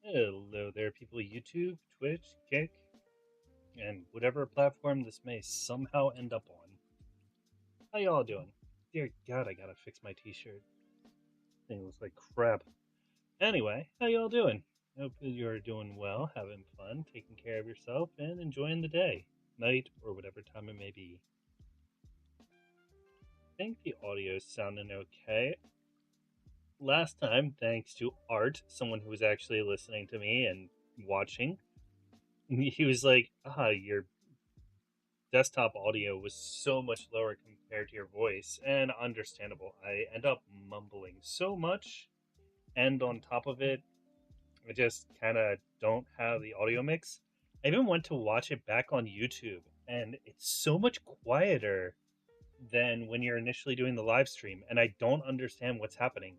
Hello there, people. YouTube, Twitch, Kick, and whatever platform this may somehow end up on. How y'all doing? Dear God, I gotta fix my t-shirt. Thing looks like crap. Anyway, how y'all doing? Hope you're doing well, having fun, taking care of yourself, and enjoying the day, night, or whatever time it may be. I think the audio's sounding okay. Last time, thanks to Art, someone who was actually listening to me and watching, he was like, your desktop audio was so much lower compared to your voice, and understandable. I end up mumbling so much, and on top of it, I just kind of don't have the audio mix. I even went to watch it back on YouTube, and it's so much quieter than when you're initially doing the live stream, and I don't understand what's happening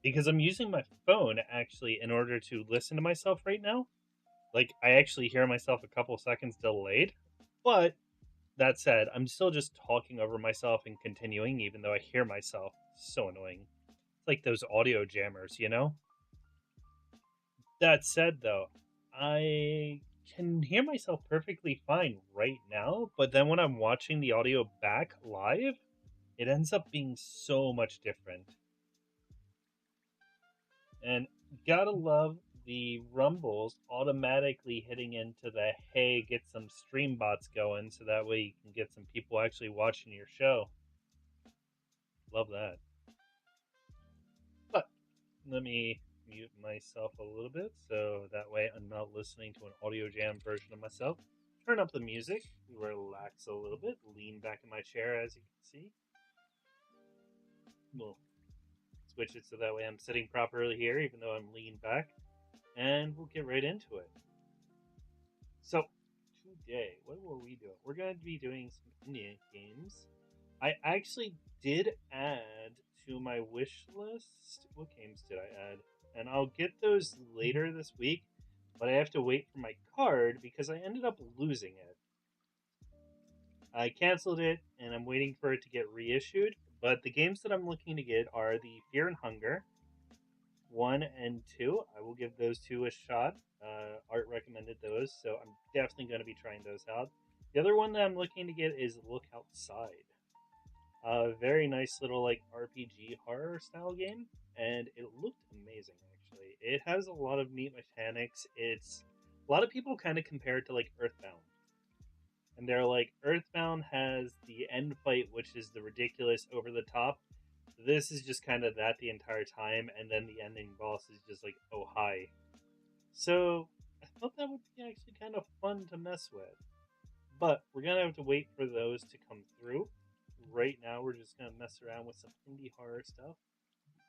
because I'm using my phone actually in order to listen to myself right now. Like, I actually hear myself a couple seconds delayed, but that said, I'm still just talking over myself and continuing, even though I hear myself. So annoying. It's like those audio jammers, you know? That said, though, I can hear myself perfectly fine right now, but then when I'm watching the audio back live, it ends up being so much different. And gotta love the rumbles automatically hitting into the hey, get some stream bots going so that way you can get some people actually watching your show. Love that. But let me mute myself a little bit so that way I'm not listening to an audio jam version of myself. Turn up the music, relax a little bit, lean back in my chair as you can see. We'll switch it so that way I'm sitting properly here even though I'm leaned back. And we'll get right into it. So, today, what were we doing? We're going to be doing some Indian games. I actually did add to my wish list. What games did I add? And I'll get those later this week, but I have to wait for my card because I ended up losing it. I canceled it and I'm waiting for it to get reissued. But the games that I'm looking to get are the Fear and Hunger 1 and 2. I will give those two a shot. Art recommended those, so I'm definitely going to be trying those out. The other one that I'm looking to get is Look Outside. A very nice little like RPG horror style game, and it looked amazing actually. It has a lot of neat mechanics. It's a lot of people kind of compare it to like Earthbound. And they're like Earthbound has the end fight which is the ridiculous over the top. This is just kind of that the entire time, and then the ending boss is just like, oh hi. So I thought that would be actually kind of fun to mess with. But we're gonna have to wait for those to come through. Right now, we're just gonna mess around with some indie horror stuff.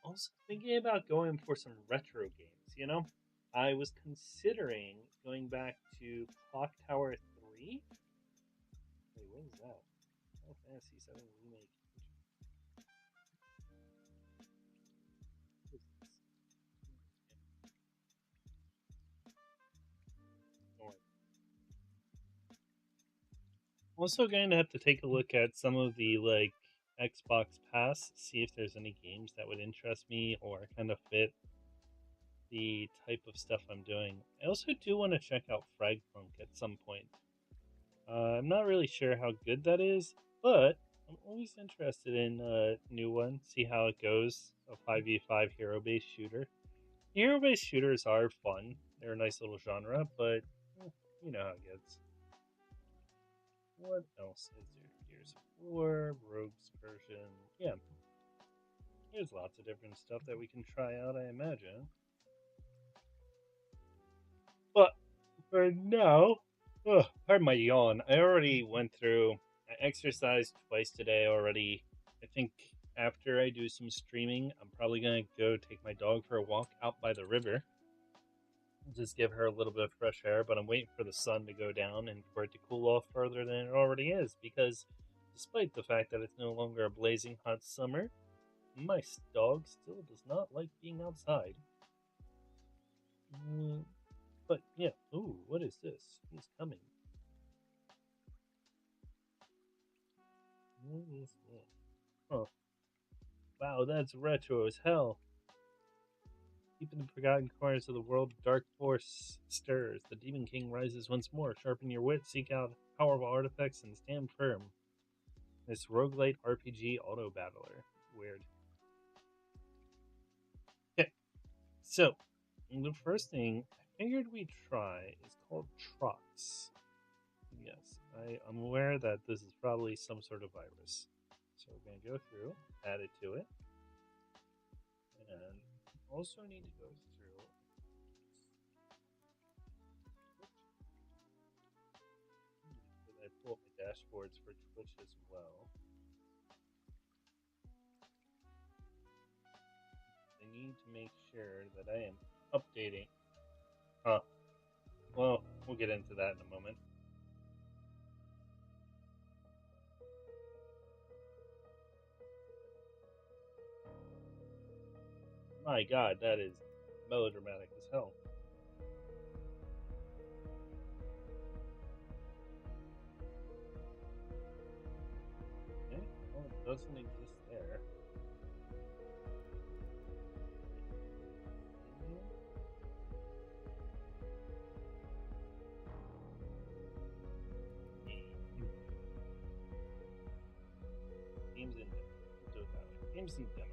Also, thinking about going for some retro games. You know, I was considering going back to Clock Tower 3. Wait, what is that? Final Fantasy 7 Remake. What is this? Also, going to have to take a look at some of the like Xbox Pass, see if there's any games that would interest me or kind of fit the type of stuff I'm doing. I also do want to check out Fragpunk at some point. I'm not really sure how good that is, but I'm always interested in a new one, see how it goes. A 5v5 hero based shooter. Hero based shooters are fun, they're a nice little genre, but you know how it gets. What else is there? Gears of War, Rogue's version. Yeah, there's lots of different stuff that we can try out, I imagine. But for now, pardon my yawn. I already went through. I exercised twice today already. I think after I do some streaming, I'm probably gonna go take my dog for a walk out by the river. Just give her a little bit of fresh air, but I'm waiting for the sun to go down and for it to cool off further than it already is because despite the fact that it's no longer a blazing hot summer, my dog still does not like being outside. But yeah, ooh, what is this? He's coming. What is this? Oh, wow, that's retro as hell. Deep in the forgotten corners of the world, dark force stirs. The Demon King rises once more. Sharpen your wit, seek out powerful artifacts, and stand firm. This roguelite RPG auto battler. Weird. Okay, so the first thing I figured we'd try is called Trox. Yes, I'm aware that this is probably some sort of virus. So we're going to go through, add it to it, and also need to go through. I pull up my dashboards for Twitch as well. I need to make sure that I am updating. Well, we'll get into that in a moment. My God, that is melodramatic as hell. Okay, well, it doesn't exist there. Games and demos. We'll do it that way. Games and demos.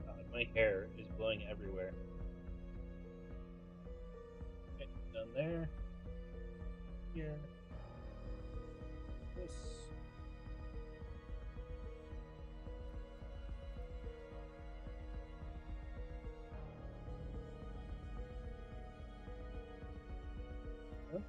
God, my hair is blowing everywhere. Okay, done there. Here. This. Huh?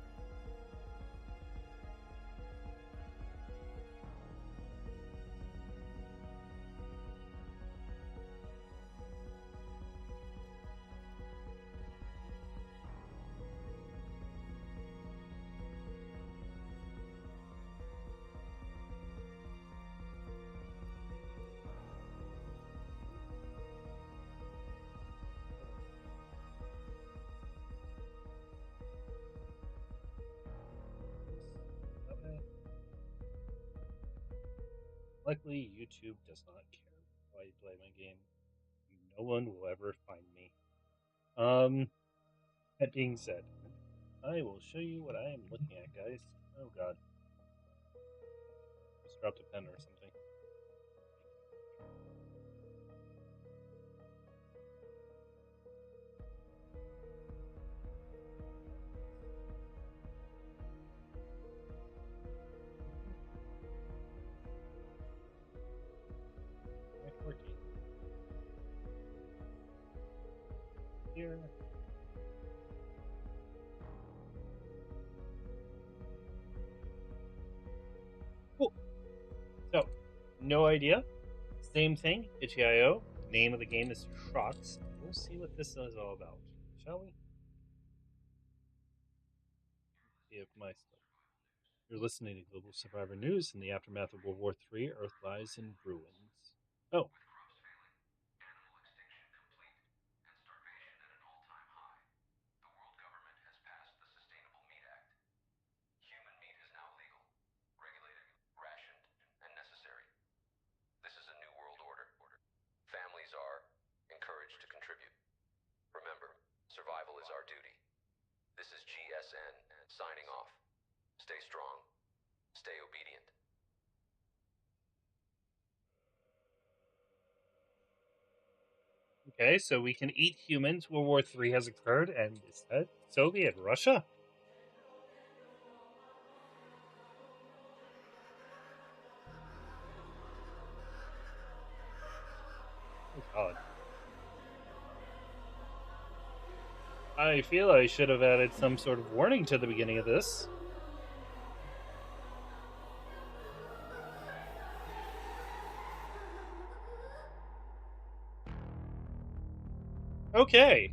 Okay. Luckily, YouTube does not care how I play my game. No one will ever find me. That being said, I will show you what I am looking at, guys. Oh God, just dropped a pen or something. Working here. Cool. So, no idea. Same thing. itch.io. Name of the game is Trox. We'll see what this is all about, shall we? See if my stuff. You're listening to Global Survivor News. In the aftermath of World War III, Earth lies in ruins. Oh. Families are encouraged to contribute. Remember, survival is our duty. This is GSN, signing off. Stay strong. Stay obedient. Okay, so we can eat humans. World War III has occurred, and is that Soviet Russia? Oh God. I feel I should have added some sort of warning to the beginning of this. Okay,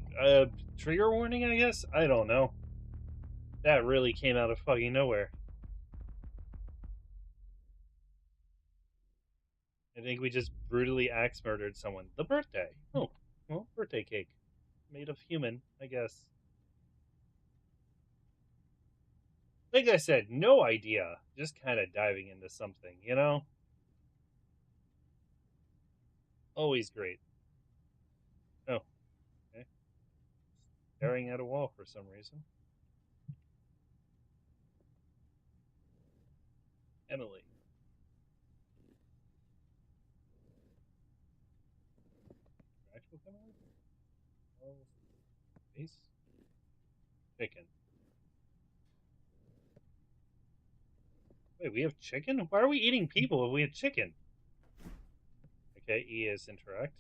trigger warning, I guess? I don't know. That really came out of fucking nowhere. I think we just brutally axe murdered someone. The birthday. Oh, well, birthday cake. Made of human, I guess. Like I said, no idea. Just kind of diving into something, you know? Always great. Oh, staring at a wall for some reason. Emily. Actual Emily? Oh, face? Chicken. Wait, we have chicken? Why are we eating people if we have chicken? Okay, E is interact.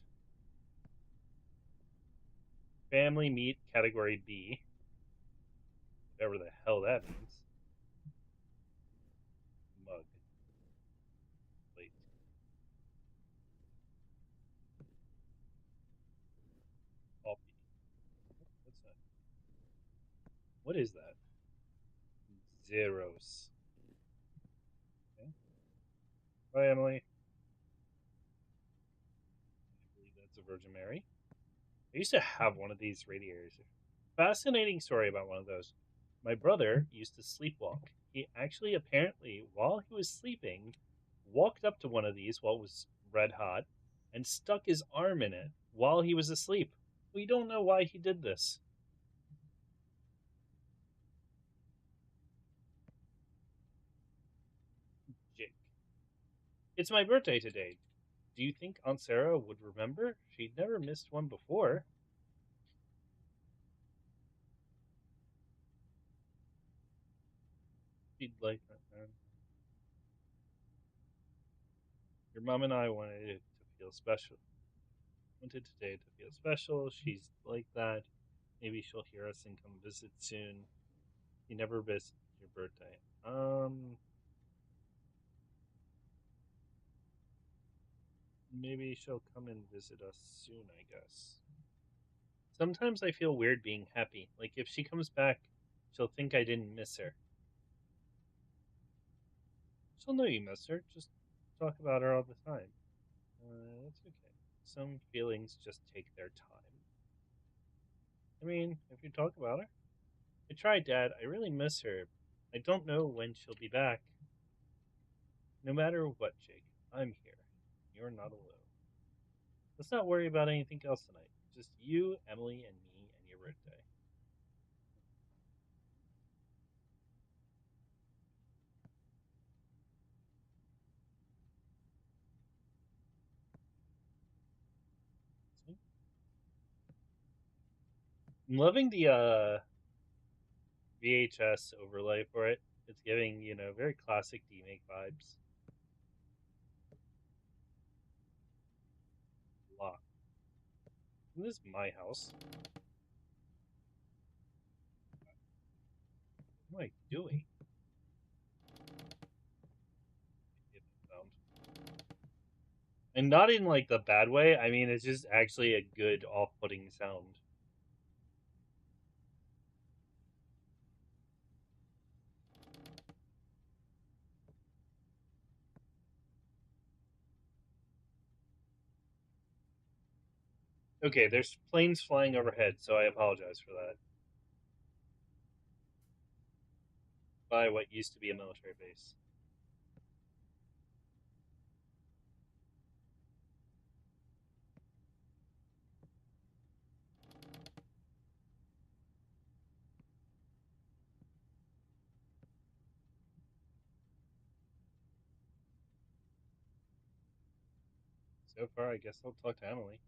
Family meat category B. Whatever the hell that means. Mug. Plate. Coffee. What's that? What is that? Zeros. Okay. Bye, Emily. I believe that's a Virgin Mary. I used to have one of these radiators. Fascinating story about one of those. My brother used to sleepwalk. He actually, apparently, while he was sleeping, walked up to one of these while it was red hot and stuck his arm in it while he was asleep. We don't know why he did this. Jake. It's my birthday today. Do you think Aunt Sarah would remember? She'd never missed one before. She'd like that, man. Your mom and I wanted it to feel special. Wanted today to feel special. She's like that. Maybe she'll hear us and come visit soon. You never missed your birthday. Maybe she'll come and visit us soon, I guess. Sometimes I feel weird being happy. Like if she comes back, she'll think I didn't miss her. She'll know you miss her. Just talk about her all the time. That's okay. Some feelings just take their time. I mean, if you talk about her. I tried, Dad. I really miss her. I don't know when she'll be back. No matter what, Jake, I'm here. You're not alone. Let's not worry about anything else tonight. Just you, Emily, and me, and your birthday. I'm loving the VHS overlay for it. It's giving, very classic D-Make vibes. Lock. This is my house. What am I doing? And not in like the bad way. I mean, it's just actually a good off-putting sound. Okay, there's planes flying overhead, so I apologize for that. By what used to be a military base. So far, I guess I'll talk to Emily.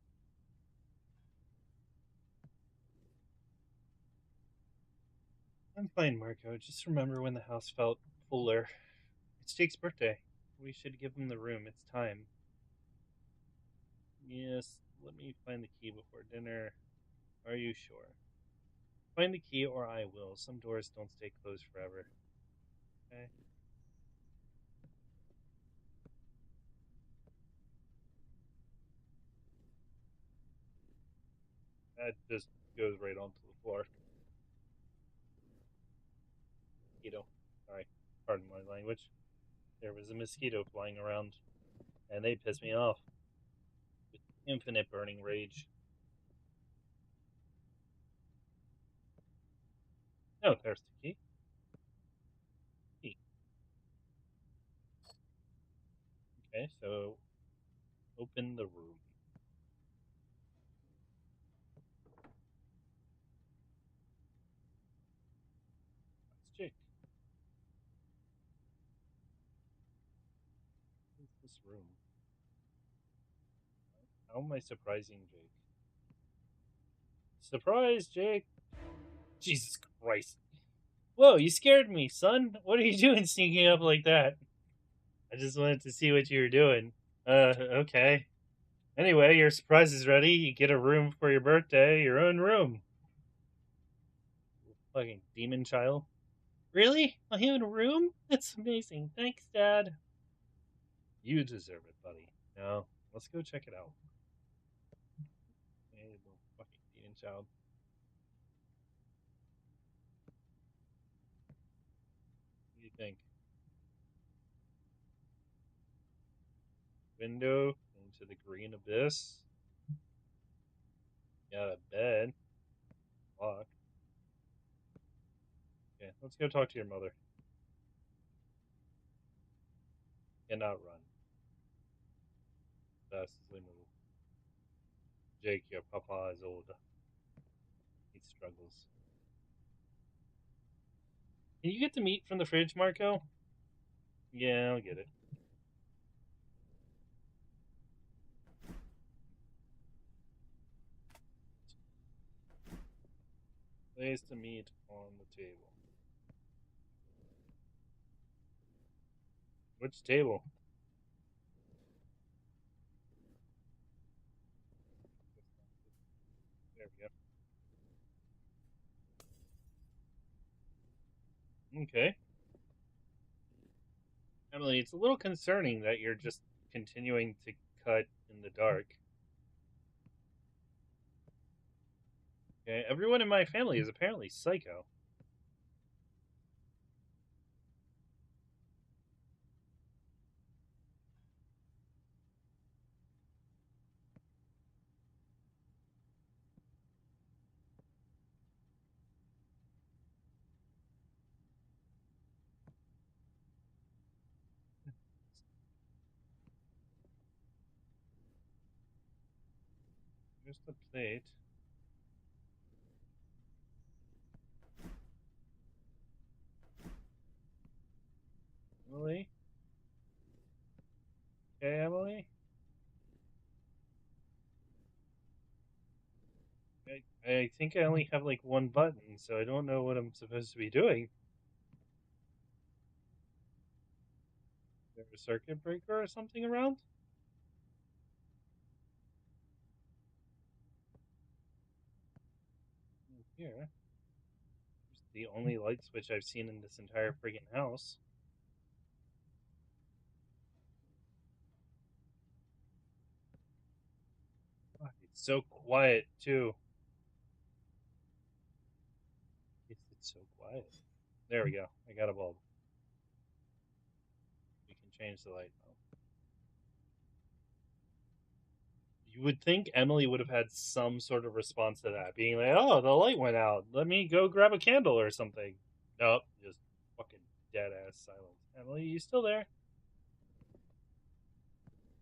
I'm fine, Marco. Just remember when the house felt fuller. It's Jake's birthday. We should give him the room. It's time. Yes, let me find the key before dinner. Are you sure? Find the key or I will. Some doors don't stay closed forever. Okay? That just goes right onto the floor. Mosquito. Sorry. Pardon my language. There was a mosquito flying around, and they pissed me off. With infinite burning rage. Oh, there's the key. Key. Okay, so open the room. this room. How am I surprising Jake? Surprise, Jake! Jesus Christ. Whoa, you scared me, son. What are you doing sneaking up like that? I just wanted to see what you were doing. Okay. Anyway, your surprise is ready. You get a room for your birthday, your own room. Fucking demon child. Really? I have a room? That's amazing. Thanks, Dad. You deserve it, buddy. Now, let's go check it out. Hey, little fucking demon child. What do you think? Window into the green abyss. Got a bed. Lock. Okay, let's go talk to your mother. Cannot run. Fastly move. Jake, your papa is old. He struggles. Can you get the meat from the fridge, Marco? Yeah, I'll get it. Place the meat on the table. Which table? There we go. Okay. Emily, it's a little concerning that you're just continuing to cut in the dark. Okay, everyone in my family is apparently psycho. Here's the plate. Emily? Okay, Emily? I think I only have like one button, so I don't know what I'm supposed to be doing. Is there a circuit breaker or something around? Here. It's the only light switch I've seen in this entire friggin' house. God, it's so quiet, too. It's so quiet. There we go. I got a bulb. We can change the light now. You would think Emily would have had some sort of response to that, being like, "Oh, the light went out. Let me go grab a candle or something." Nope, just fucking dead ass silence. Emily, you still there?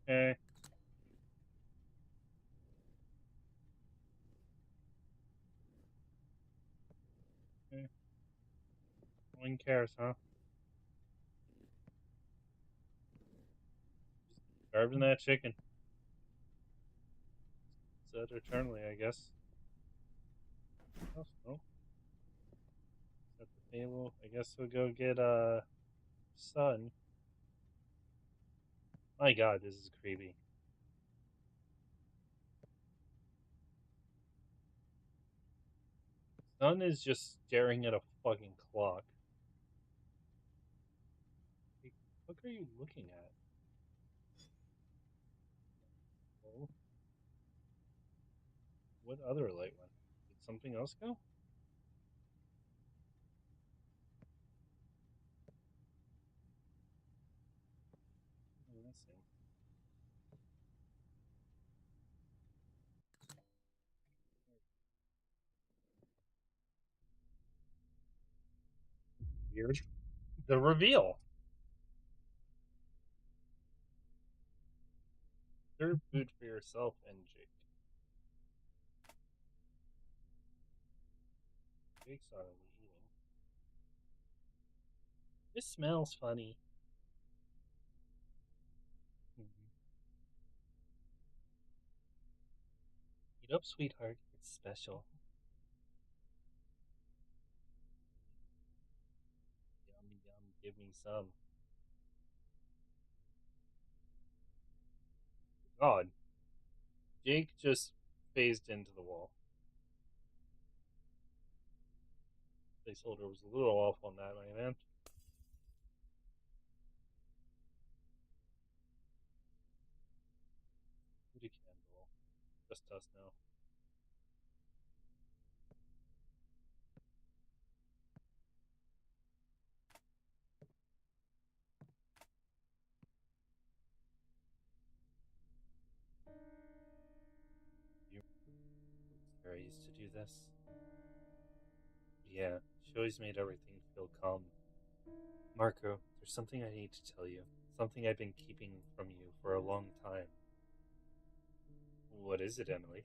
Okay. Okay. No one cares, huh? Just starving that chicken. Said eternally, I guess. Oh, no. At the table. I guess we'll go get Sun. My God, this is creepy. Sun is just staring at a fucking clock. What are you looking at? Oh, what other light went? Did something else go? Oh, let's see. Weird. The reveal. Serve food for yourself and Jake. Jake's already eating. This smells funny. Eat up, sweetheart. It's special. Yum, yum. Give me some. God. Jake just phased into the wall. Placeholder was a little off on that, my man. Who'd a candle? Just us now. Sarah used to do this. Yeah, she always made everything feel calm. Marco, there's something I need to tell you. Something I've been keeping from you for a long time. What is it, Emily?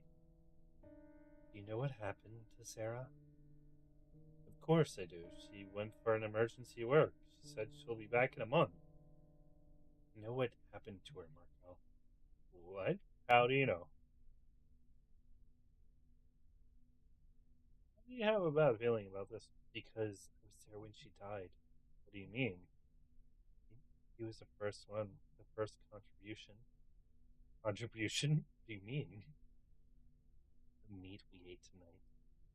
You know what happened to Sarah? Of course I do. She went for an emergency work. She said she'll be back in a month. You know what happened to her, Marco? What? How do you know? I have a bad feeling about this because I was there when she died. What do you mean? He was the first one, the first contribution. Contribution? What do you mean? The meat we ate tonight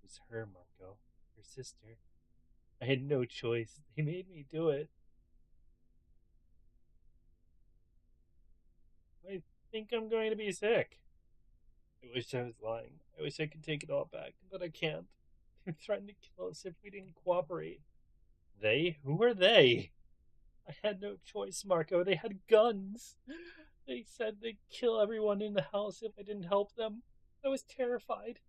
was her, Marco, her sister. I had no choice. They made me do it. I think I'm going to be sick. I wish I was lying. I wish I could take it all back, but I can't. They threatened to kill us if we didn't cooperate. They? Who are they? I had no choice, Marco. They had guns. They said they'd kill everyone in the house if I didn't help them. I was terrified.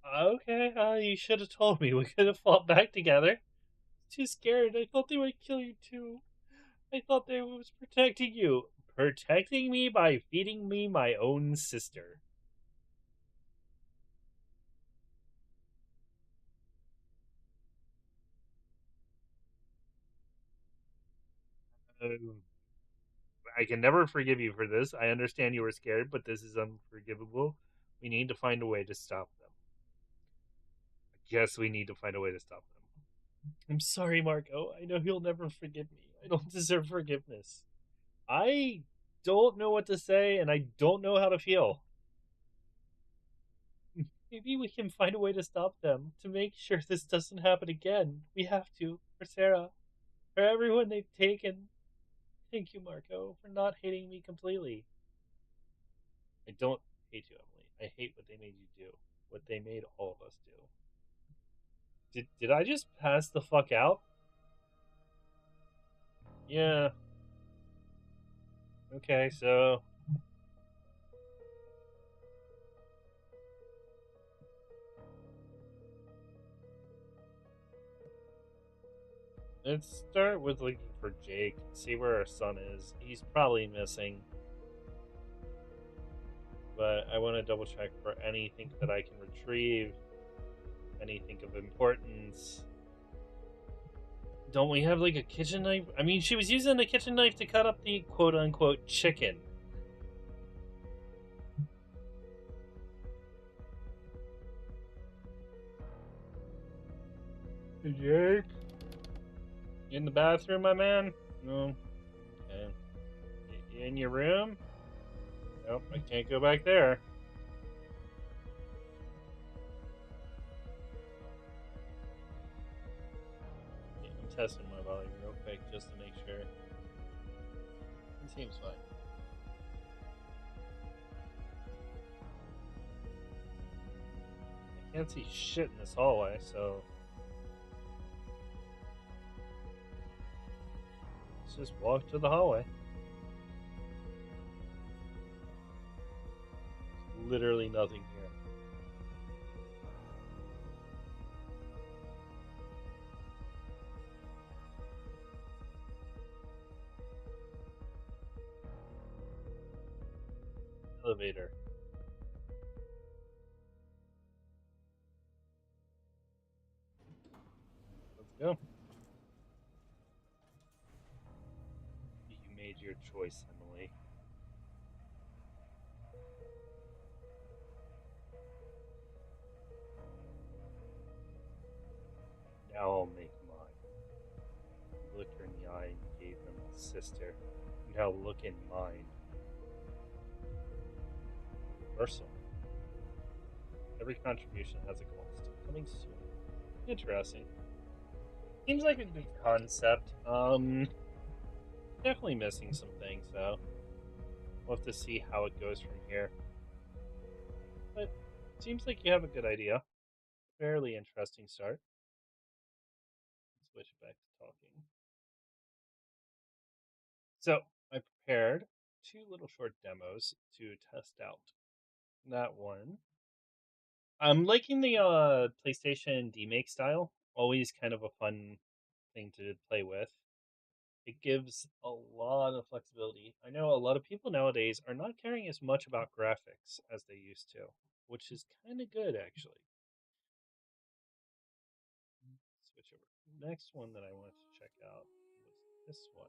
Okay, you should have told me. We could have fought back together. Too scared. I thought they would kill you too. I thought they was protecting you. Protecting me by feeding me my own sister. Um, I can never forgive you for this. I understand you were scared, but this is unforgivable. We need to find a way to stop them. I guess we need to find a way to stop them. I'm sorry, Marco. I know you'll never forgive me. I don't deserve forgiveness. I don't know what to say, and I don't know how to feel. Maybe we can find a way to stop them, to make sure this doesn't happen again. We have to, for Sarah, for everyone they've taken. Thank you, Marco, for not hating me completely. I don't hate you, Emily. I hate what they made you do. What they made all of us do. Did I just pass the fuck out? Yeah. Okay, so let's start with looking for Jake. See where our son is. He's probably missing. But I want to double check for anything that I can retrieve. Anything of importance. Don't we have like a kitchen knife? I mean, she was using the kitchen knife to cut up the quote unquote chicken. Hey, Jake? In the bathroom, my man? No. Okay. In your room? Nope, I can't go back there. Yeah, I'm testing my volume real quick just to make sure. It seems fine. I can't see shit in this hallway, so let's just walk to the hallway. There's literally nothing here. Elevator. Let's go. You made your choice, Emily. Now I'll make mine. He looked her in the eye and gave them his sister. Now look in mine. Versal. Every contribution has a cost. Coming soon. Interesting. Seems like a good concept. Definitely missing some things though. We'll have to see how it goes from here. But seems like you have a good idea. Fairly interesting start. Switch back to talking. So I prepared 2 little short demos to test out. That one. I'm liking the PlayStation DMake style. Always kind of a fun thing to play with. It gives a lot of flexibility. I know a lot of people nowadays are not caring as much about graphics as they used to, which is kind of good actually. Switch over. Next one that I wanted to check out was this one.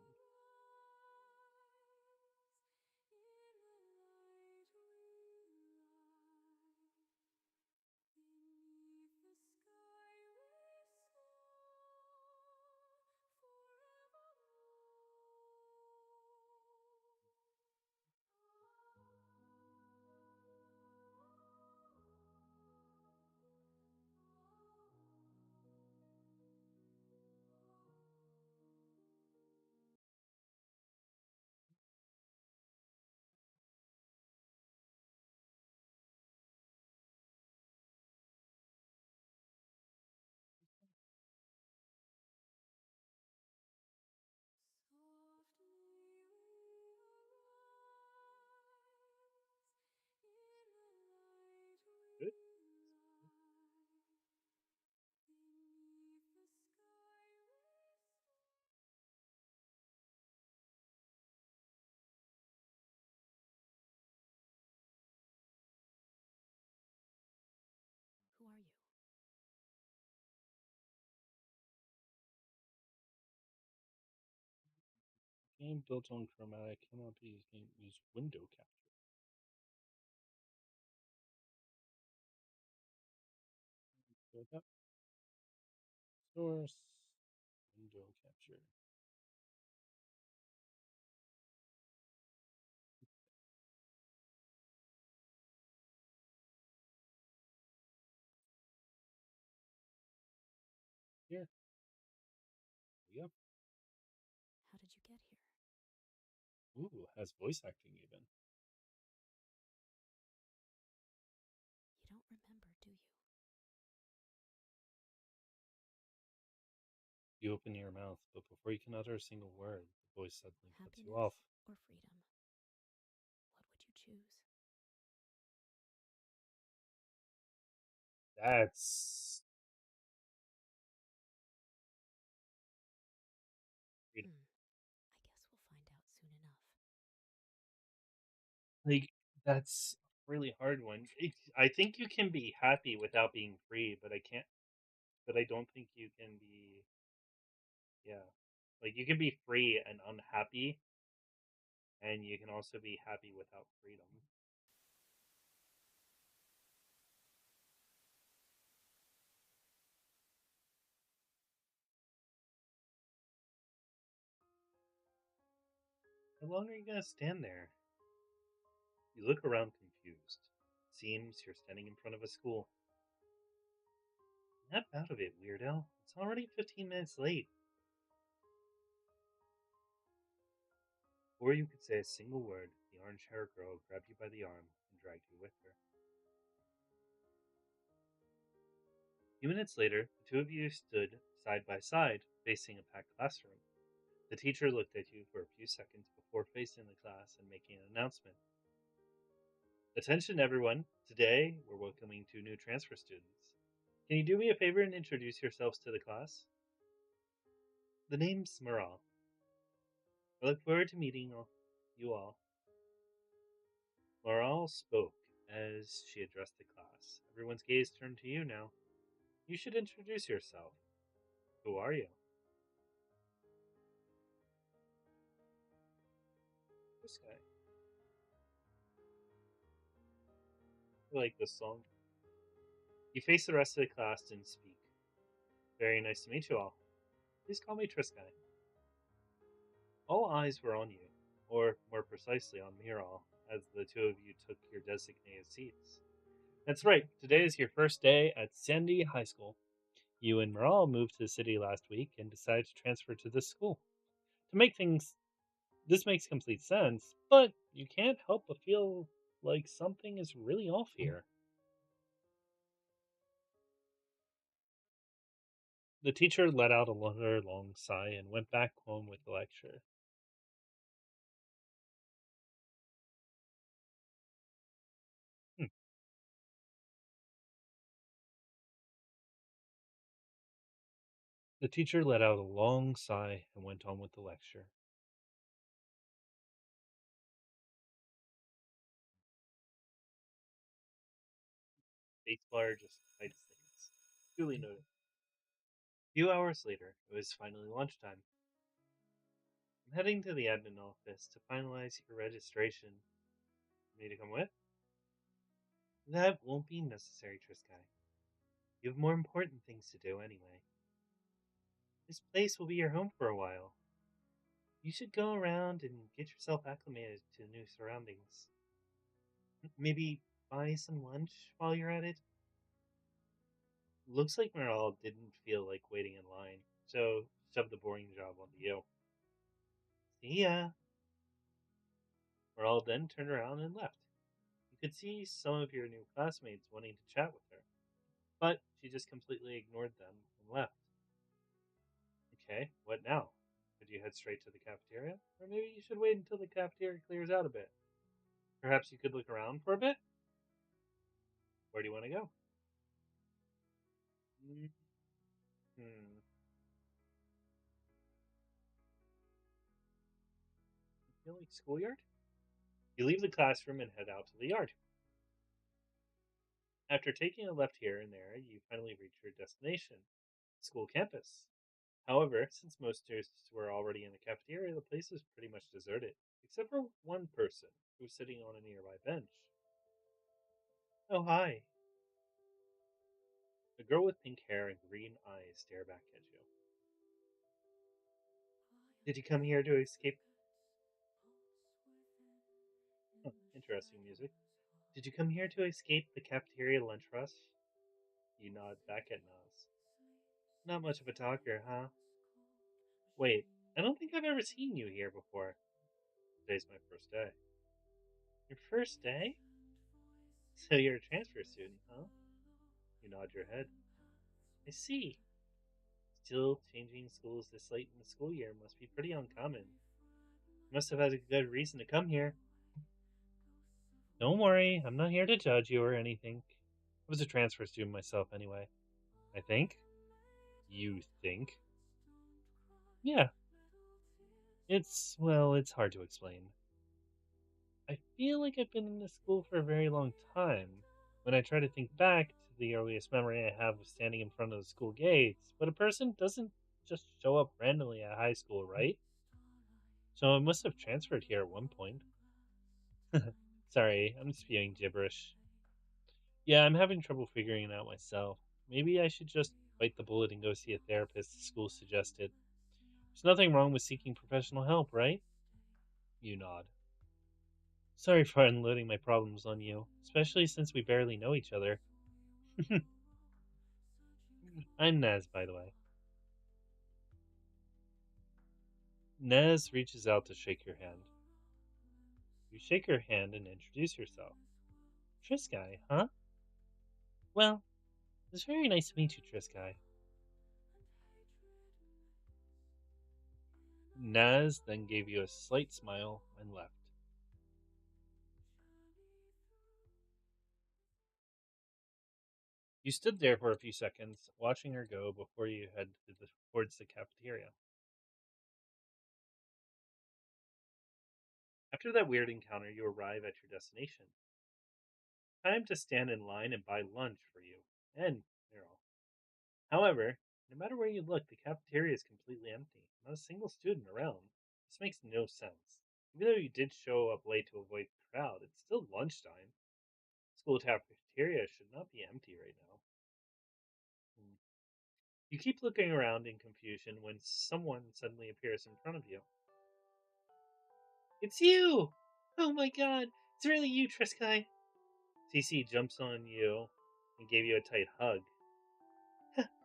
Good. Who are you? Game built on chromatic cannot be use window capture. Go with that. Source window capture. Here we go. How did you get here? Ooh, has voice acting even. You don't remember, do you? You open your mouth, but before you can utter a single word, the voice suddenly cuts you Happiness off. or freedom? What would you choose? That's freedom. I guess we'll find out soon enough. Like that's a really hard one. I think you can be happy without being free, but I can't. But I don't think you can be. Yeah, like you can be free and unhappy, and you can also be happy without freedom. How long are you gonna stand there? You look around confused. Seems you're standing in front of a school. Snap out of it, weirdo. It's already 15 minutes late. Before you could say a single word, the orange haired girl grabbed you by the arm and dragged you with her. A few minutes later, the two of you stood side by side, facing a packed classroom. The teacher looked at you for a few seconds before facing the class and making an announcement. Attention, everyone. Today, we're welcoming 2 new transfer students. Can you do me a favor and introduce yourselves to the class? The name's Maral. I look forward to meeting you all. Maral spoke as she addressed the class. Everyone's gaze turned to you now. You should introduce yourself. Who are you? This guy. I like this song. You face the rest of the class, didn't speak. Very nice to meet you all. Please call me Triskai. All eyes were on you, or more precisely on Miral, as the two of you took your designated seats. That's right, today is your first day at Sandy High School. You and Miral moved to the city last week and decided to transfer to this school. To make things, this makes complete sense, but you can't help but feel like something is really off here. The teacher let out another long sigh and went back home with the lecture. Hmm. The teacher let out a long sigh and went on with the lecture. Baseball just fights things. Duly noted. A few hours later, it was finally lunchtime. I'm heading to the admin office to finalize your registration. Me to come with? That won't be necessary, Triskai. You have more important things to do anyway. This place will be your home for a while. You should go around and get yourself acclimated to the new surroundings. Maybe buy some lunch while you're at it. Looks like Meral didn't feel like waiting in line, so shoved the boring job onto you. See ya. Meral then turned around and left. You could see some of your new classmates wanting to chat with her, but she just completely ignored them and left. Okay, what now? Should you head straight to the cafeteria? Or maybe you should wait until the cafeteria clears out a bit. Perhaps you could look around for a bit? Where do you want to go? Hmm. I feel like schoolyard? You leave the classroom and head out to the yard. After taking a left here and there, you finally reach your destination, school campus. However, since most students were already in the cafeteria, the place is pretty much deserted, except for one person who's sitting on a nearby bench. Oh, hi. A girl with pink hair and green eyes stare back at you. Did you come here to escape? Huh, interesting music. Did you come here to escape the cafeteria lunch rush? You nod back at Nas. Not much of a talker, huh? Wait, I don't think I've ever seen you here before. Today's my first day. Your first day? So you're a transfer student, huh? You nod your head. I see. Still changing schools this late in the school year must be pretty uncommon. You must have had a good reason to come here. Don't worry, I'm not here to judge you or anything. I was a transfer student myself anyway. I think? You think? Yeah, it's hard to explain. I feel like I've been in this school for a very long time. When I try to think back to the earliest memory I have of standing in front of the school gates, but a person doesn't just show up randomly at high school, right? So I must have transferred here at one point. Sorry, I'm spewing gibberish. Yeah, I'm having trouble figuring it out myself. Maybe I should just bite the bullet and go see a therapist the school suggested. There's nothing wrong with seeking professional help, right? You nod. Sorry for unloading my problems on you, especially since we barely know each other. I'm Nez, by the way. Nez reaches out to shake your hand. You shake her hand and introduce yourself. Triskai, huh? Well, it's very nice to meet you, Triskai. Naz then gave you a slight smile and left. You stood there for a few seconds, watching her go before you head towards the cafeteria. After that weird encounter, you arrive at your destination. Time to stand in line and buy lunch for you and Meryl. However, no matter where you look, the cafeteria is completely empty. Not a single student around. This makes no sense. Even though you did show up late to avoid the crowd, it's still lunchtime. School cafeteria should not be empty right now. Hmm. You keep looking around in confusion when someone suddenly appears in front of you. It's you! Oh my god, it's really you, Triskai. Cece jumps on you and gave you a tight hug.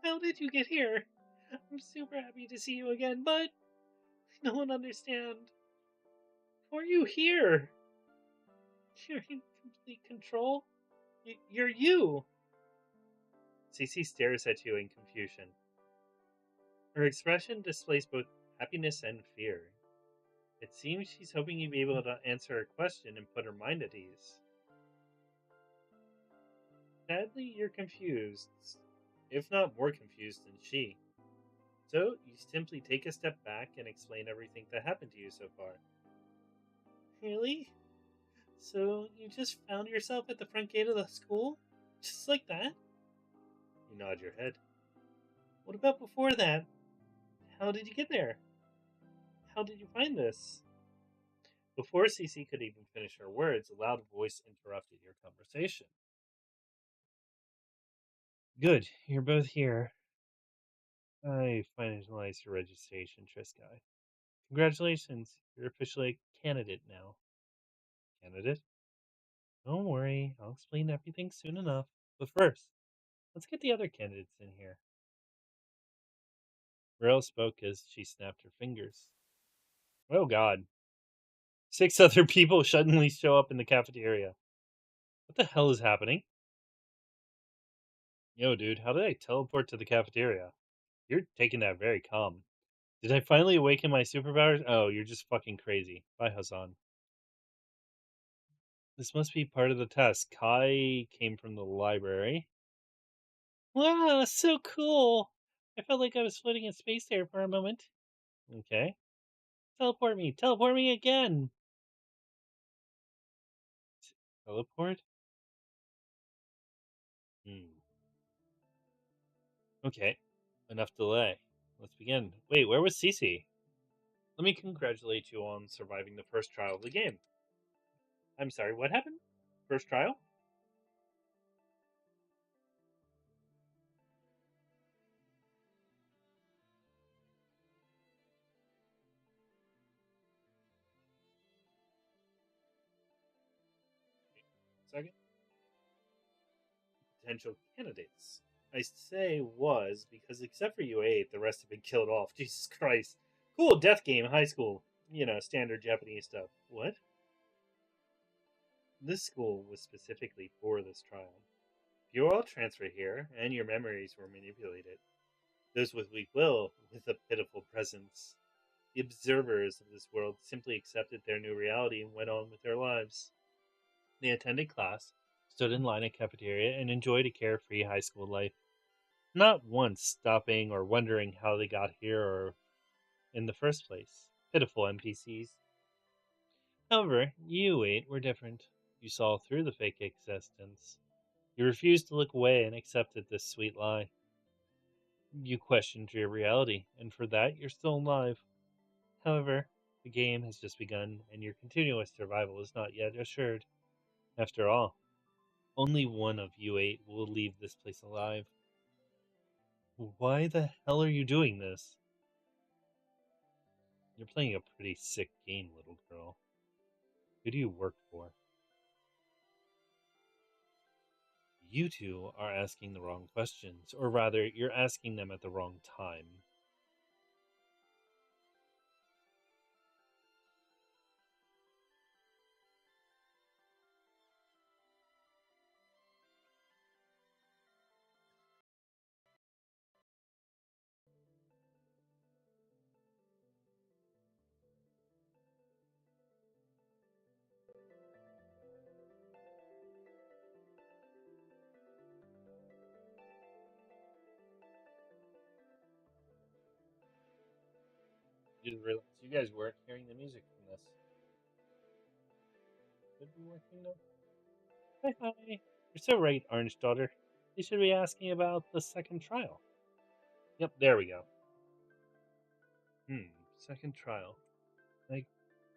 How did you get here? I'm super happy to see you again, but I don't understand. How are you here? You're in complete control? You're you! Cece stares at you in confusion. Her expression displays both happiness and fear. It seems she's hoping you'll be able to answer her question and put her mind at ease. Sadly, you're confused, if not more confused than she. So, you simply take a step back and explain everything that happened to you so far. Really? So, you just found yourself at the front gate of the school? Just like that? You nod your head. What about before that? How did you get there? How did you find this? Before Cece could even finish her words, a loud voice interrupted your conversation. Good, you're both here. I finalized your registration, Triskai. Congratulations, you're officially a candidate now. Candidate? Don't worry, I'll explain everything soon enough. But first, let's get the other candidates in here. Rael spoke as she snapped her fingers. Oh god. 6 other people suddenly show up in the cafeteria. What the hell is happening? Yo, dude, how did I teleport to the cafeteria? You're taking that very calm. Did I finally awaken my superpowers? Oh, you're just fucking crazy. Bye, Hassan. This must be part of the test. Kai came from the library. Wow, so cool. I felt like I was floating in space there for a moment. Okay. Teleport me. Teleport me again. Teleport? Hmm. Okay. Enough delay. Let's begin. Wait, where was Cece? Let me congratulate you on surviving the first trial of the game. I'm sorry, what happened? First trial? Second? Potential candidates. I say was because except for you 8, the rest have been killed off. Jesus Christ. Cool death game, high school. You know, standard Japanese stuff. What? This school was specifically for this trial. You all transferred here, and your memories were manipulated. Those with weak will, with a pitiful presence. The observers of this world simply accepted their new reality and went on with their lives. They attended class, stood in line at cafeteria, and enjoyed a carefree high school life. Not once stopping or wondering how they got here or in the first place. Pitiful NPCs. However, you 8 were different. You saw through the fake existence. You refused to look away and accepted this sweet lie. You questioned your reality, and for that you're still alive. However, the game has just begun, and your continuous survival is not yet assured. After all, only one of you 8 will leave this place alive. Why the hell are you doing this? You're playing a pretty sick game, little girl. Who do you work for? You two are asking the wrong questions, or rather, you're asking them at the wrong time. You didn't realize you guys weren't hearing the music from this. Should be working now. Hi, hi. You're so right, Orange Daughter. You should be asking about the second trial. Yep, there we go. Second trial. I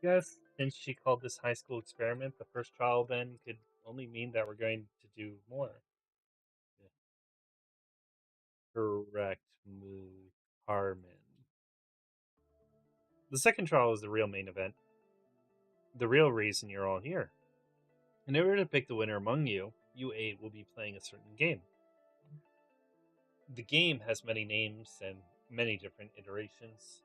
guess since she called this high school experiment the first trial, then could only mean that we're going to do more. Yeah. correct move, Harmon. The second trial is the real main event, the real reason you're all here. In order to pick the winner among you, you 8 will be playing a certain game. The game has many names and many different iterations.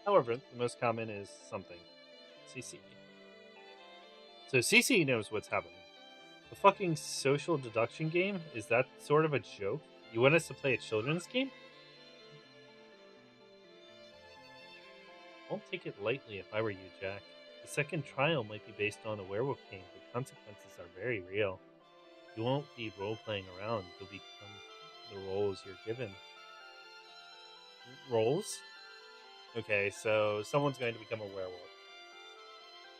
However, the most common is something. CC. So CC knows what's happening. The fucking social deduction game? Is that sort of a joke? You want us to play a children's game? Won't take it lightly if I were you, Jack. The second trial might be based on a werewolf game. The consequences are very real. You won't be role-playing around. You'll become the roles you're given. Roles? Okay, so someone's going to become a werewolf.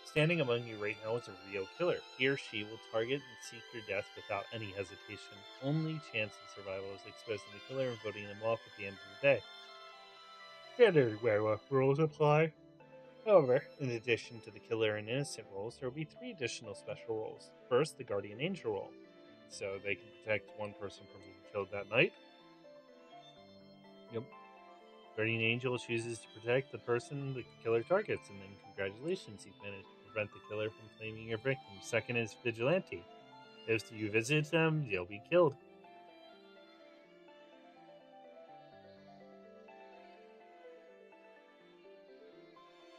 Standing among you right now is a real killer. He or she will target and seek your death without any hesitation. Only chance of survival is exposing the killer and voting them off at the end of the day. Standard werewolf rules apply. However, in addition to the killer and innocent roles, there will be 3 additional special roles. First, the guardian angel role, so they can protect one person from being killed that night. Yep. Guardian angel chooses to protect the person the killer targets, and then congratulations, you've managed to prevent the killer from claiming your victim. Second is vigilante. If you visit them, you'll be killed.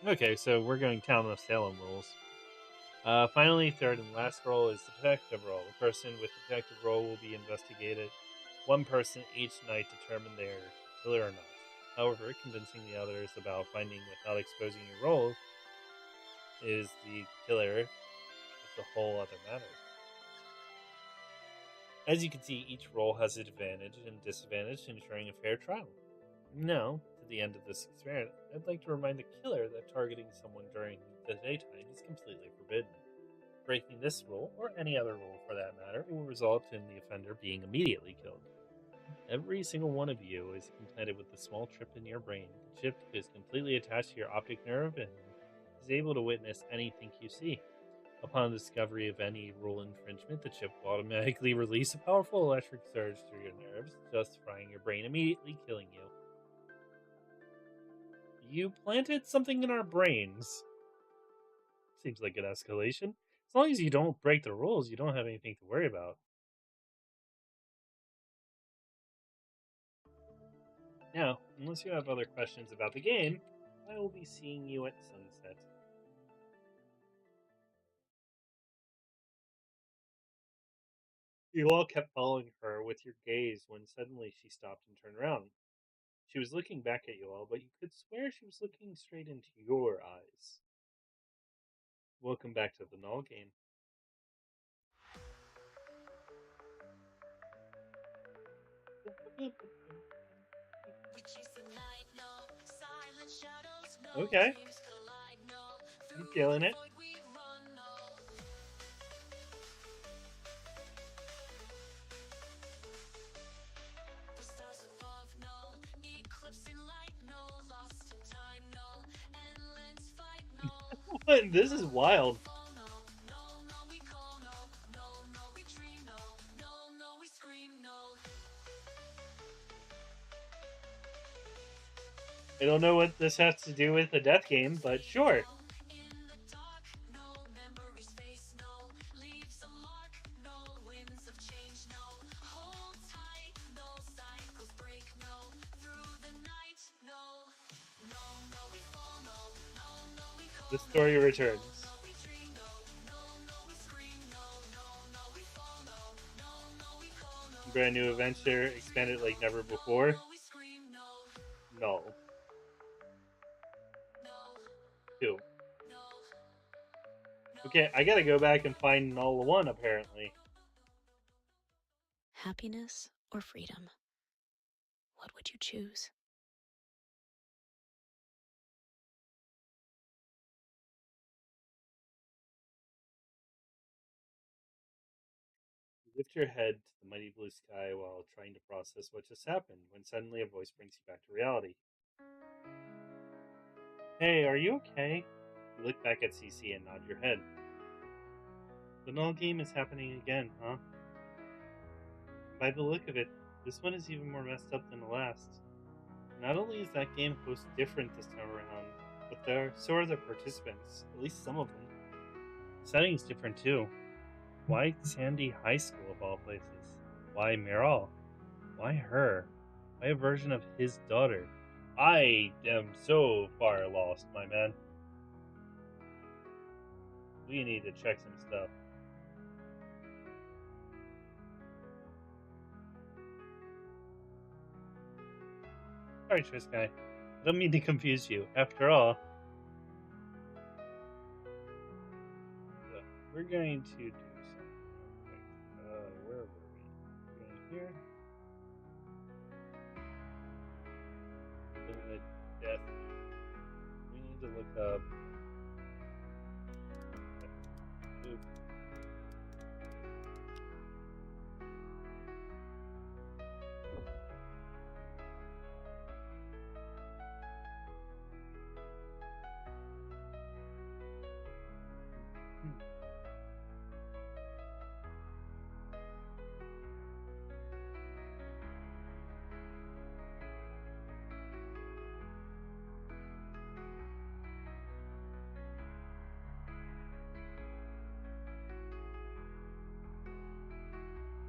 Okay, so we're going Town of Salem rules. Finally, third and last role is the detective role. The person with the detective role will be investigated. One person each night determine they're killer or not. However, convincing the others about finding without exposing your role is the killer is the whole other matter. As you can see, each role has an advantage and disadvantage, ensuring a fair trial. Now, to the end of this experiment, I'd like to remind the killer that targeting someone during the daytime is completely forbidden. Breaking this rule, or any other rule for that matter, will result in the offender being immediately killed. Every single one of you is implanted with a small chip in your brain. The chip is completely attached to your optic nerve and is able to witness anything you see. Upon discovery of any rule infringement, the chip will automatically release a powerful electric surge through your nerves, justifying your brain, immediately killing you. You planted something in our brains. Seems like an escalation. As long as you don't break the rules, you don't have anything to worry about. Now, unless you have other questions about the game, I will be seeing you at sunset. You all kept following her with your gaze when suddenly she stopped and turned around. She was looking back at you all, but you could swear she was looking straight into your eyes. Welcome back to the Null game. Okay. I'm feeling it. This is wild. I don't know what this has to do with the death game, but sure. The story returns. Brand new adventure, expanded like never before. No. 2. Okay, I gotta go back and find Null 1, apparently. Happiness or freedom? What would you choose? You lift your head to the mighty blue sky while trying to process what just happened, when suddenly a voice brings you back to reality. Hey, are you okay? You look back at CC and nod your head. The null game is happening again, huh? By the look of it, this one is even more messed up than the last. Not only is that game host different this time around, but so are the participants, at least some of them. The setting's different too. Why Sandy High School of all places? Why Miral? Why her? Why a version of his daughter? I am so far lost, my man. We need to check some stuff. Sorry, Triskai. I don't mean to confuse you. After all, we're going to do something. Where were we? We're going here. Death. We need to look up. Oop.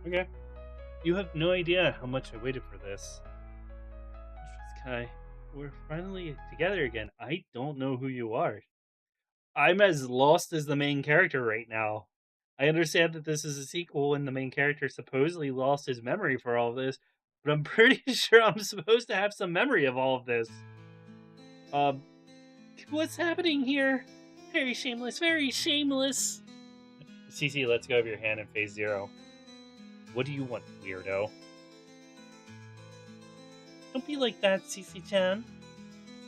Okay. You have no idea how much I waited for this. Kai, we're finally together again. I don't know who you are. I'm as lost as the main character right now. I understand that this is a sequel and the main character supposedly lost his memory for all of this, but I'm pretty sure I'm supposed to have some memory of all of this. What's happening here? Very shameless, very shameless. CC, let's go of your hand in phase 0. What do you want, weirdo? Don't be like that, CC-chan.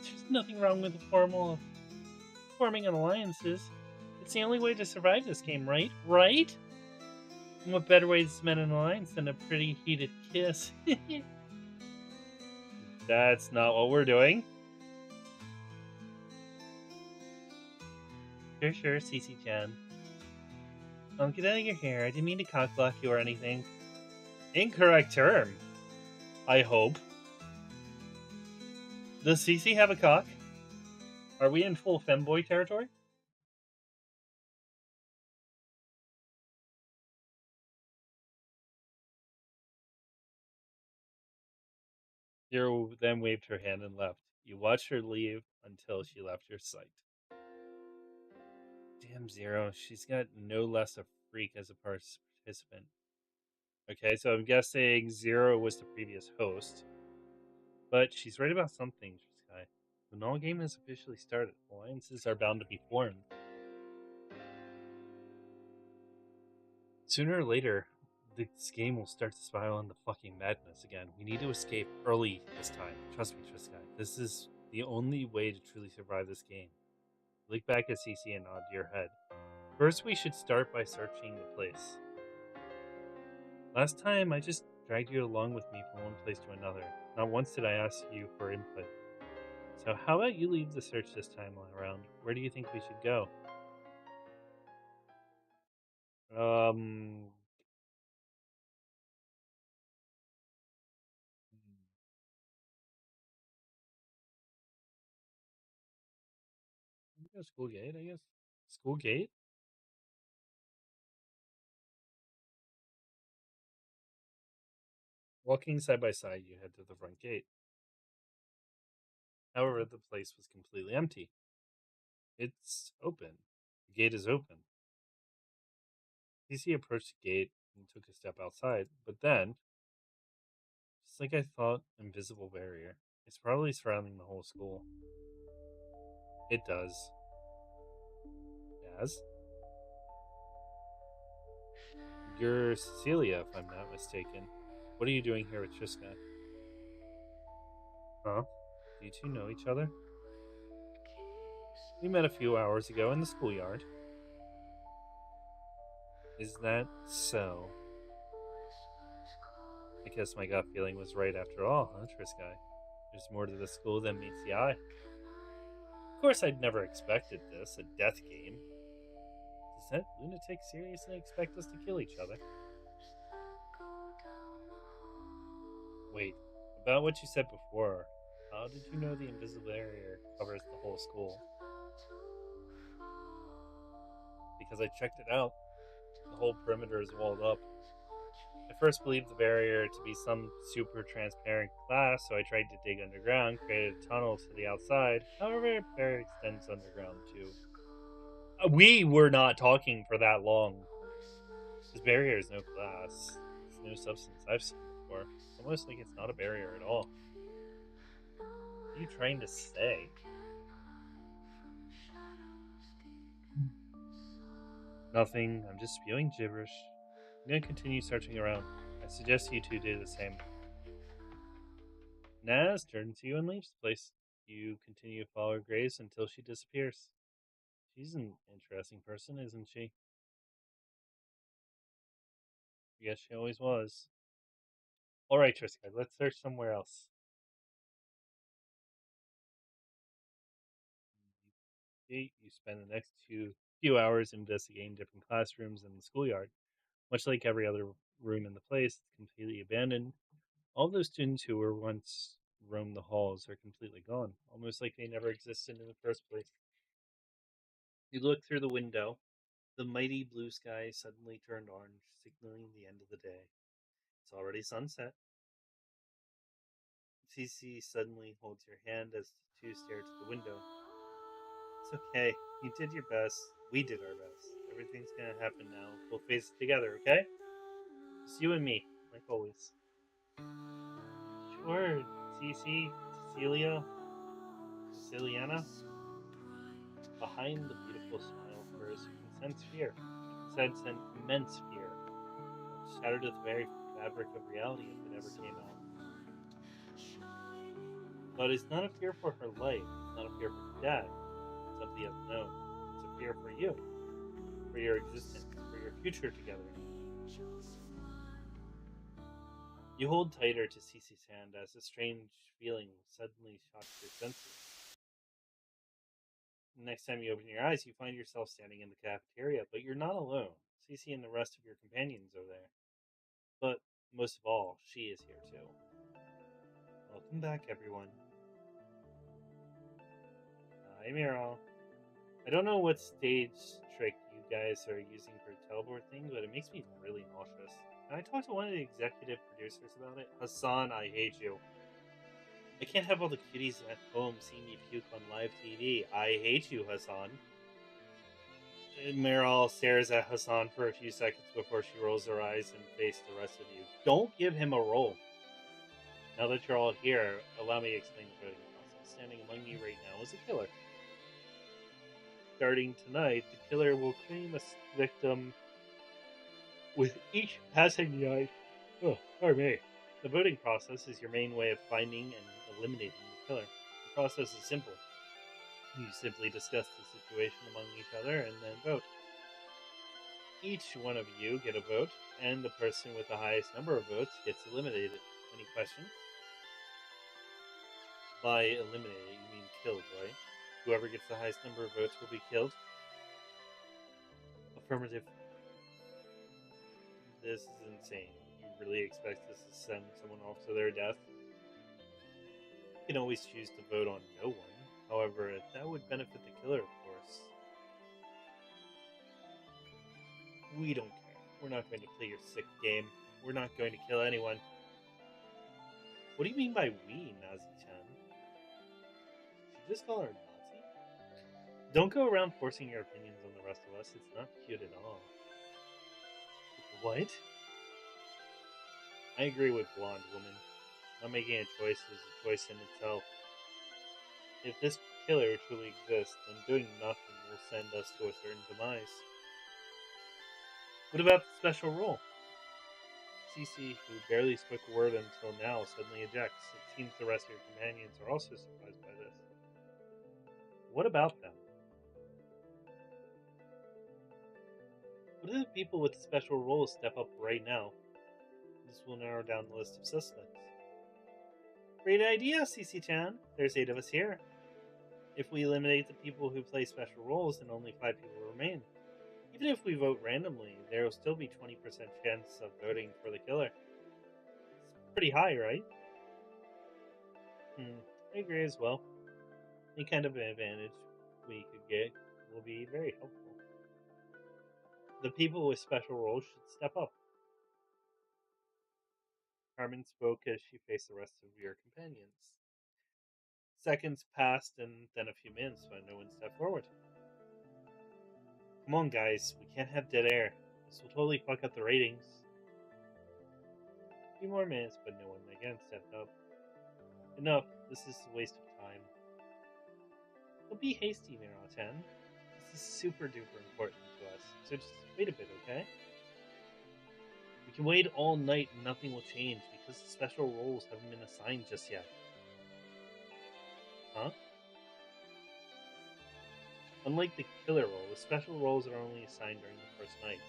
There's nothing wrong with forming alliances. It's the only way to survive this game, right? Right? And what better way to cement an alliance than a pretty heated kiss? That's not what we're doing. Sure, CC-chan. Get out of your hair. I didn't mean to cockblock you or anything. Incorrect term. I hope. Does CC have a cock? Are we in full femboy territory? Zero then waved her hand and left. You watched her leave until she left your sight. Damn, Zero. She's got no less a freak as a participant. Okay, so I'm guessing Zero was the previous host. But she's right about something, Sky. The null game has officially started. Alliances are bound to be formed. Sooner or later, this game will start to spiral into fucking madness again. We need to escape early this time. Trust me, Sky. This is the only way to truly survive this game. Look back at CC and nod your head. First, we should start by searching the place. Last time, I just dragged you along with me from one place to another. Not once did I ask you for input. So how about you lead the search this time around? Where do you think we should go? School gate, I guess. School gate? Walking side by side, you head to the front gate. However, the place was completely empty. It's open. The gate is open. CC approached the gate and took a step outside, but then, just like I thought, invisible barrier. It's probably surrounding the whole school. It does. Yes? You're Cecilia, if I'm not mistaken. What are you doing here with Triska? Huh? Do you two know each other? We met a few hours ago in the schoolyard. Is that so? I guess my gut feeling was right after all, huh, Triskai? There's more to the school than meets the eye. Of course, I'd never expected this, a death game. Does that lunatic seriously expect us to kill each other? Wait, about what you said before, how did you know the invisible barrier covers the whole school? Because I checked it out. The whole perimeter is walled up. I first believed the barrier to be some super transparent glass, so I tried to dig underground, created a tunnel to the outside. However, the barrier extends underground too. We were not talking for that long. This barrier is no glass. It's no substance I've seen before. It's almost like it's not a barrier at all. What are you trying to say? Nothing. I'm just spewing gibberish. I'm gonna continue searching around. I suggest you two do the same. Naz turns to you and leaves the place. You continue to follow Grace until she disappears. She's an interesting person, isn't she? Yes, she always was. Alright, Triska, let's search somewhere else. You spend the next few hours investigating different classrooms in the schoolyard. Much like every other room in the place, it's completely abandoned. All those students who were once roamed the halls are completely gone, almost like they never existed in the first place. You look through the window. The mighty blue sky suddenly turned orange, signaling the end of the day. It's already sunset. Cece suddenly holds your hand as the two stare to the window. It's okay. You did your best. We did our best. Everything's gonna happen now. We'll face it together, okay? Just you and me, like always. Sure, Cece, Cecilia, Ceciliana. Behind the beautiful smile of hers, you can sense fear. Sense an immense fear. Shattered to the very fabric of reality if it ever came out. But it's not a fear for her life. It's not a fear for her dad. It's of the unknown. It's a fear for you. For your existence. For your future together. You hold tighter to Cece's hand as a strange feeling suddenly shocks your senses. Next time you open your eyes, you find yourself standing in the cafeteria, but you're not alone. Cece and the rest of your companions are there. But most of all, she is here too. Welcome back, everyone. Hi, Meryl. I don't know what stage trick you guys are using for the teleport thing, but it makes me really nauseous. Can I talk to one of the executive producers about it? Hassan, I hate you. I can't have all the kiddies at home see me puke on live TV. I hate you, Hassan. Meryl stares at Hassan for a few seconds before she rolls her eyes and faces the rest of you. Don't give him a roll. Now that you're all here, allow me to explain the voting process. Standing among you right now is a killer. Starting tonight, the killer will claim a victim with each passing night. Oh, pardon me. The voting process is your main way of finding and eliminating the killer. The process is simple. You simply discuss the situation among each other and then vote. Each one of you get a vote, and the person with the highest number of votes gets eliminated. Any questions? By eliminated, you mean killed, right? Whoever gets the highest number of votes will be killed. Affirmative. This is insane. You really expect us to send someone off to their death? You can always choose to vote on no one. However, that would benefit the killer, of course. We don't care. We're not going to play your sick game. We're not going to kill anyone. What do you mean by we, Nazi-chan? Did you just call her Nazi? Don't go around forcing your opinions on the rest of us. It's not cute at all. What? I agree with Blonde Woman. Not making a choice is a choice in itself. If this killer truly exists, then doing nothing will send us to a certain demise. What about the special rule? Cece, who barely spoke a word until now, suddenly ejects. It seems the rest of your companions are also surprised by this. What about them? What if the people with the special role step up right now? This will narrow down the list of suspects. Great idea, Cece-chan. There's 8 of us here. If we eliminate the people who play special roles, then only 5 people remain. Even if we vote randomly, there will still be 20% chance of voting for the killer. It's pretty high, right? I agree as well. Any kind of advantage we could get will be very helpful. The people with special roles should step up. Carmen spoke as she faced the rest of your companions. Seconds passed and then a few minutes, but no one stepped forward. Come on, guys, we can't have dead air. This will totally fuck up the ratings. A few more minutes, but no one again stepped up. Enough, this is a waste of time. Don't be hasty, Miroten. This is super duper important to us, so just wait a bit, okay? We can wait all night and nothing will change because the special roles haven't been assigned just yet. Huh? Unlike the killer role, the special roles are only assigned during the first night.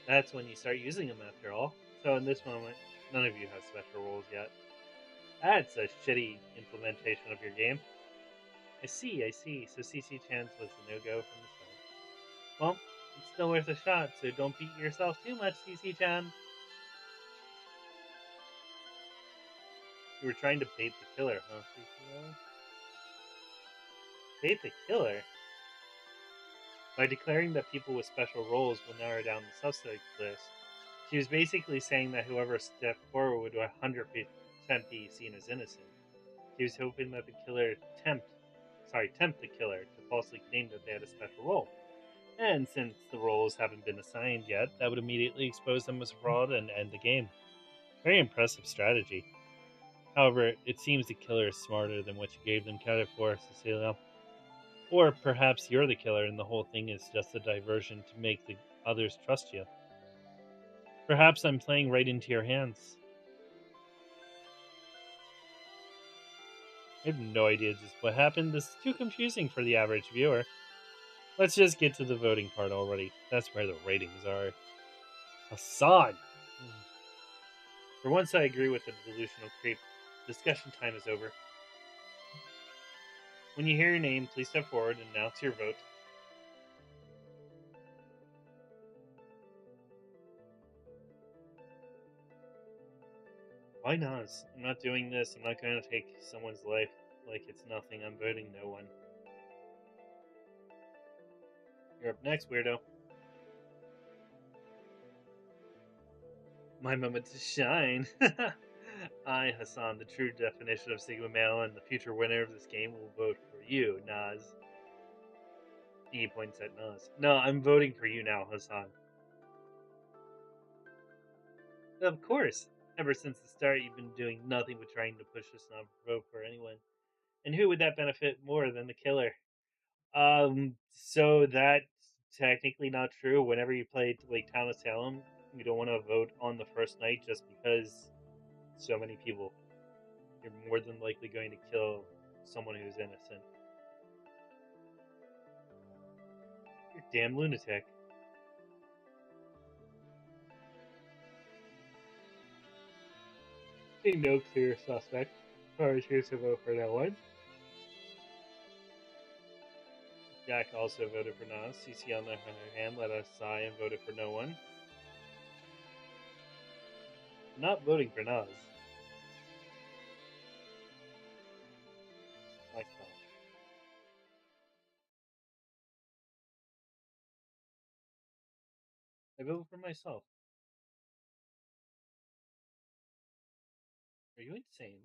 That's when you start using them after all. So in this moment, none of you have special roles yet. That's a shitty implementation of your game. I see. So CC Chan's was the no-go from the start. Well, it's still worth a shot, so don't beat yourself too much, CC Chan. You were trying to bait the killer, huh, CC? Bait the killer? By declaring that people with special roles will narrow down the suspect list, she was basically saying that whoever stepped forward would 100% be seen as innocent. She was hoping that the killer tempt the killer to falsely claim that they had a special role. And since the roles haven't been assigned yet, that would immediately expose them as fraud and end the game. Very impressive strategy. However, it seems the killer is smarter than what you gave them credit for, Cecilia. Or perhaps you're the killer and the whole thing is just a diversion to make the others trust you. Perhaps I'm playing right into your hands. I have no idea just what happened. This is too confusing for the average viewer. Let's just get to the voting part already. That's where the ratings are. Hassan! For once, I agree with the delusional creep. Discussion time is over. When you hear your name, please step forward and announce your vote. Why not? I'm not doing this. I'm not going to take someone's life like it's nothing. I'm voting no one. You're up next, weirdo. My moment to shine. I, Hassan, the true definition of Sigma male and the future winner of this game, will vote for you, Naz. He points at Naz. No, I'm voting for you now, Hassan. Of course. Ever since the start, you've been doing nothing but trying to push us not to vote for anyone. And who would that benefit more than the killer? So that's technically not true. Whenever you play like Town of Salem, you don't want to vote on the first night just because so many people. You're more than likely going to kill someone who's innocent. You're a damn lunatic. Being no clear suspect. Sorry, choose to vote for no one. Jack also voted for Nas. CC on the other hand let us sigh and voted for no one. I'm not voting for Nas. Myself. I vote for myself. Are you insane?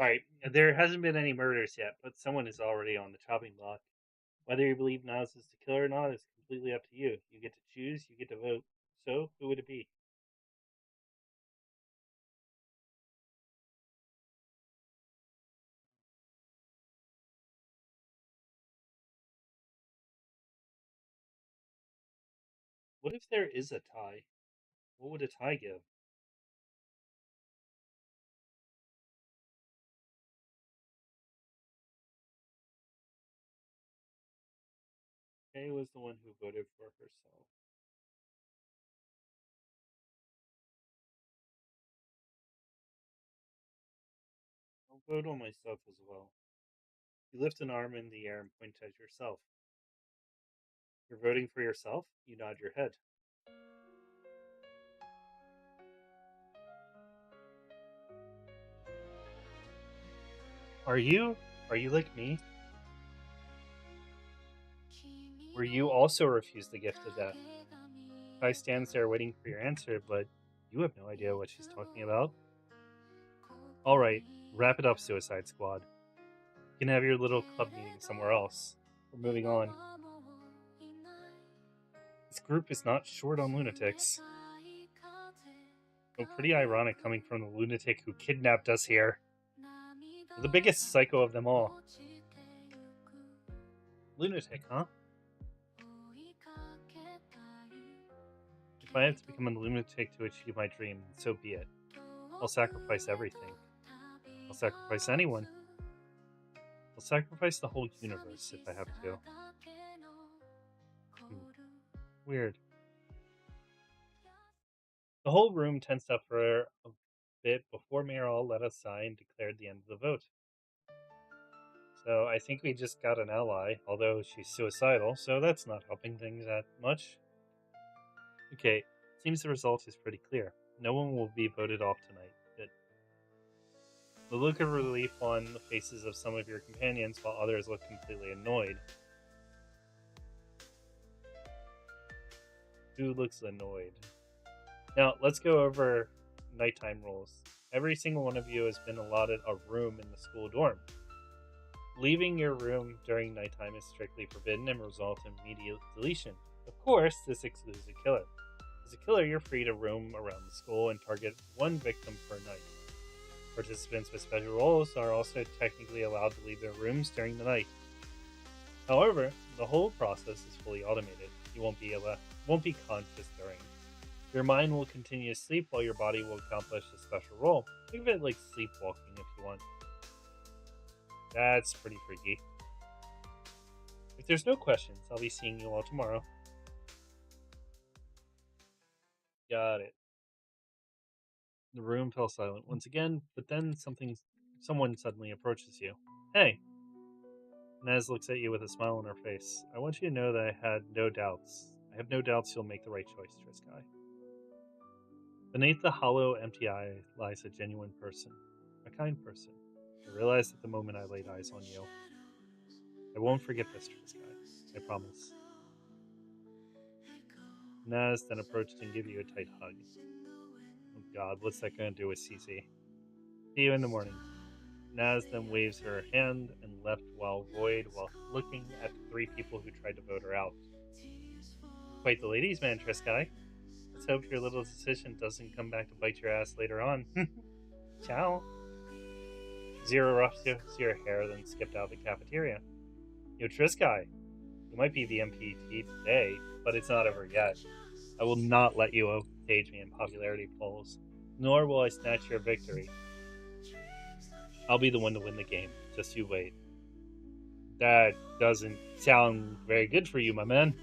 Alright, there hasn't been any murders yet, but someone is already on the chopping block. Whether you believe Nas is the killer or not is completely up to you. You get to choose, you get to vote. So, who would it be? What if there is a tie? What would a tie give? Kay was the one who voted for herself. I'll vote on myself as well. You lift an arm in the air and point at yourself. You're voting for yourself? You nod your head. Are you? Are you like me? Where you also refuse the gift of death? Kai stands there waiting for your answer, but you have no idea what she's talking about. Alright, wrap it up, Suicide Squad. You can have your little club meeting somewhere else. We're moving on. This group is not short on lunatics. So pretty ironic coming from the lunatic who kidnapped us here. You're the biggest psycho of them all. Lunatic, huh? If I have to become a lunatic to achieve my dream, so be it. I'll sacrifice everything. I'll sacrifice anyone. I'll sacrifice the whole universe if I have to. Weird. The whole room tensed up for a bit before Meryl let us sigh and declared the end of the vote. So I think we just got an ally, although she's suicidal, so that's not helping things that much. Okay, seems the result is pretty clear. No one will be voted off tonight. Good. The look of relief on the faces of some of your companions, while others look completely annoyed. Who looks annoyed? Now, let's go over nighttime rules. Every single one of you has been allotted a room in the school dorm. Leaving your room during nighttime is strictly forbidden and result in immediate deletion. Of course, this excludes a killer. As a killer, you're free to roam around the school and target one victim per night. Participants with special roles are also technically allowed to leave their rooms during the night. However, the whole process is fully automated. You won't be conscious during. Your mind will continue to sleep while your body will accomplish a special role. Think of it like sleepwalking if you want. That's pretty freaky. If there's no questions, I'll be seeing you all tomorrow. Got it. The room fell silent once again, but then someone suddenly approaches you. Hey! Naz looks at you with a smile on her face. I want you to know that I have no doubts you'll make the right choice, Triskai. Beneath the hollow, empty eye lies a genuine person, a kind person. I realized at the moment I laid eyes on you. I won't forget this, Triskai. I promise. Naz then approached and gave you a tight hug. Oh god, what's that going to do with Cece? See you in the morning. Naz then waves her hand and left while looking at the three people who tried to vote her out. Quite the ladies' man, Triskai. Let's hope your little decision doesn't come back to bite your ass later on. Ciao. Zero ruffed your hair, then skipped out of the cafeteria. Yo, Triskai, you might be the MPT today, but it's not over yet. I will not let you outstage me in popularity polls, nor will I snatch your victory. I'll be the one to win the game. Just you wait. That doesn't sound very good for you, my man.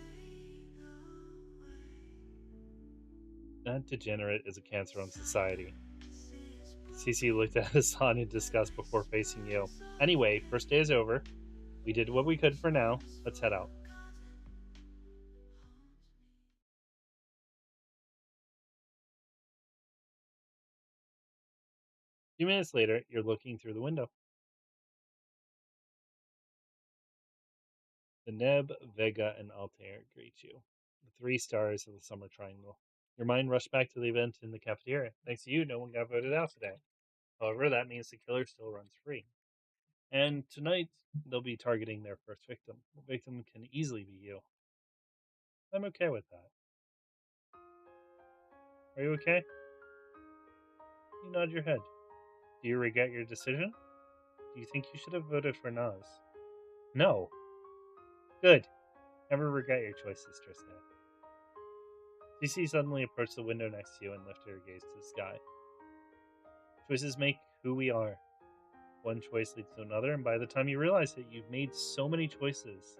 That degenerate is a cancer on society. Cece looked at Hassan in disgust before facing you. Anyway, first day is over. We did what we could for now. Let's head out. A few minutes later, you're looking through the window. The Neb, Vega, and Altair greet you. The three stars of the Summer Triangle. Your mind rushed back to the event in the cafeteria. Thanks to you, no one got voted out today. However, that means the killer still runs free. And tonight, they'll be targeting their first victim. The victim can easily be you. I'm okay with that. Are you okay? You nod your head. Do you regret your decision? Do you think you should have voted for Naz? No. Good. Never regret your choices, Tristan. CC suddenly approached the window next to you and lifted her gaze to the sky. Choices make who we are. One choice leads to another, and by the time you realize it, you've made so many choices.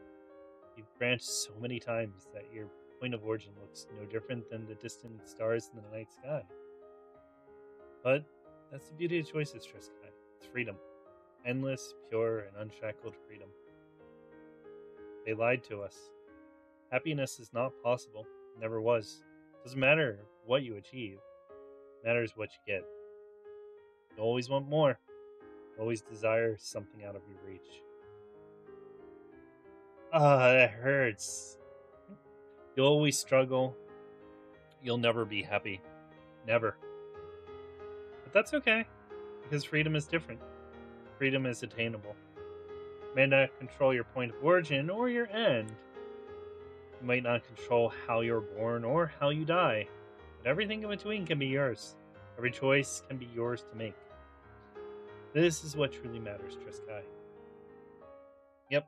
You've branched so many times that your point of origin looks no different than the distant stars in the night sky. But that's the beauty of choices, Triskai. It's freedom. Endless, pure, and unshackled freedom. They lied to us. Happiness is not possible. It never was. It doesn't matter what you achieve. It matters what you get. You always want more. You always desire something out of your reach. That hurts. You'll always struggle. You'll never be happy. Never. But that's okay, because freedom is different. Freedom is attainable. You may not control your point of origin or your end. You might not control how you're born or how you die. But everything in between can be yours. Every choice can be yours to make. This is what truly matters, Triskai. Yep.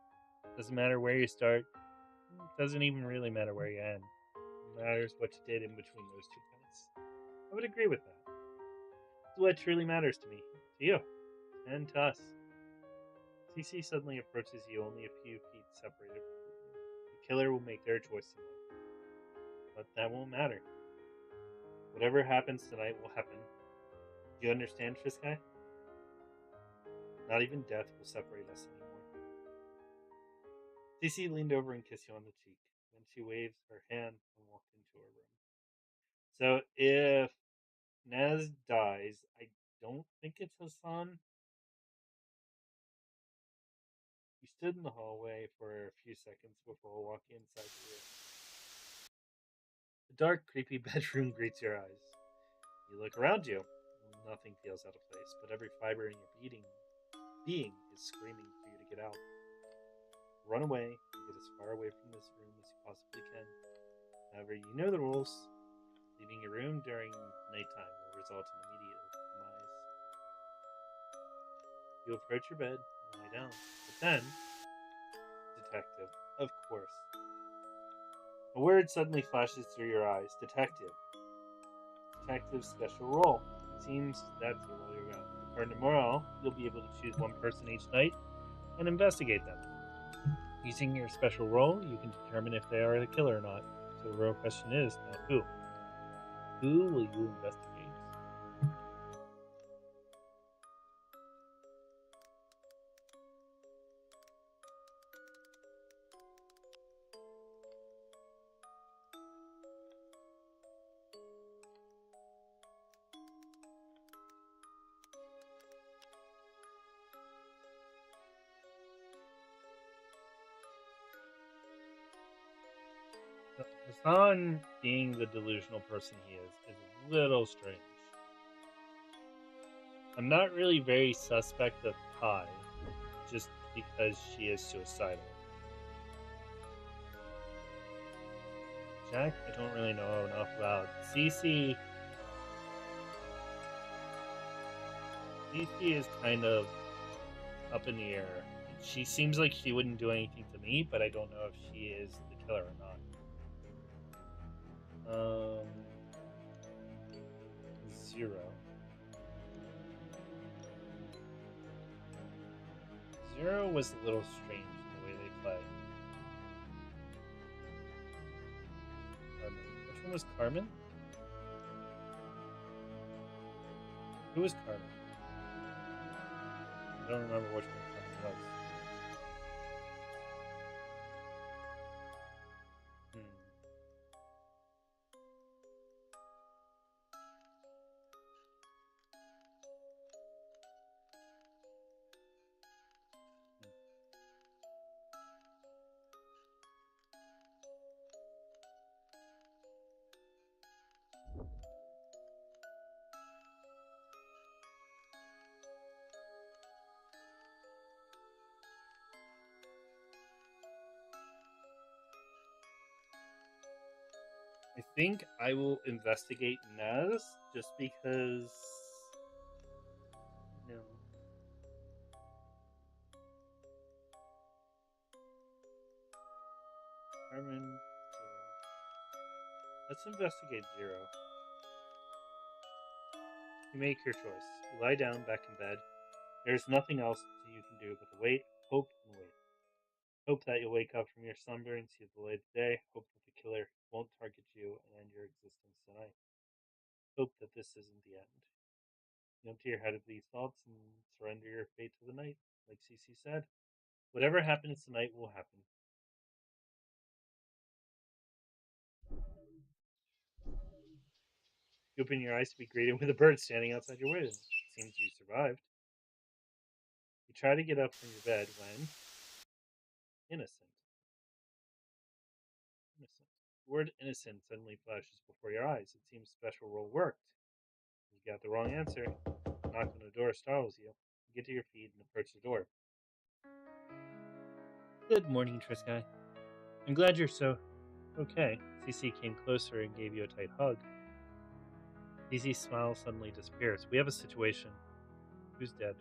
Doesn't matter where you start. Doesn't even really matter where you end. It matters what you did in between those 2 points. I would agree with that. This is what truly matters to me, to you, and to us. CC suddenly approaches you, only a few feet separated from you. The killer will make their choice tonight. But that won't matter. Whatever happens tonight will happen. Do you understand, Triskai? Not even death will separate us anymore. CC leaned over and kissed you on the cheek. Then she waved her hand and walked into her room. So if Naz dies, I don't think it's Hassan. You stood in the hallway for a few seconds before walking inside the room. The dark, creepy bedroom greets your eyes. You look around you. Nothing feels out of place, but every fiber in your being is screaming for you to get out. Run away and get as far away from this room as you possibly can. However, you know the rules. Leaving your room during nighttime will result in immediate demise. You approach your bed and lie down. But then, detective, of course. A word suddenly flashes through your eyes. Detective. Detective's special role. It seems that's the role you're going. According to morale, you'll be able to choose one person each night and investigate them. Using your special role, you can determine if they are the killer or not. So the real question is now who? Who will you investigate? Hassan, being the delusional person he is a little strange. I'm not really very suspect of Kai, just because she is suicidal. Jack, I don't really know enough about. Cece is kind of up in the air. She seems like she wouldn't do anything to me, but I don't know if she is the killer or not. Zero. Zero was a little strange in the way they played. Carmen. Which one was Carmen? Who was Carmen? I don't remember which one Carmen was. I think I will investigate Naz just because. No. Carmen. Let's investigate 0. You make your choice. You lie down back in bed. There is nothing else that you can do but to wait, hope, and wait. Hope that you'll wake up from your slumber and see the light of day. Hope that the killer won't target you and end your existence tonight. Hope that this isn't the end. You empty your head of these thoughts and surrender your fate to the night. Like Cece said, whatever happens tonight will happen. You open your eyes to be greeted with a bird standing outside your window. It seems you survived. You try to get up from your bed when... innocent. Innocent. The word innocent suddenly flashes before your eyes. It seems special roll worked. You got the wrong answer. A knock on the door startles you. You get to your feet and approach the door. Good morning, Trisky. I'm glad you're so okay. Cece came closer and gave you a tight hug. Cece's smile suddenly disappears. We have a situation. Who's dead?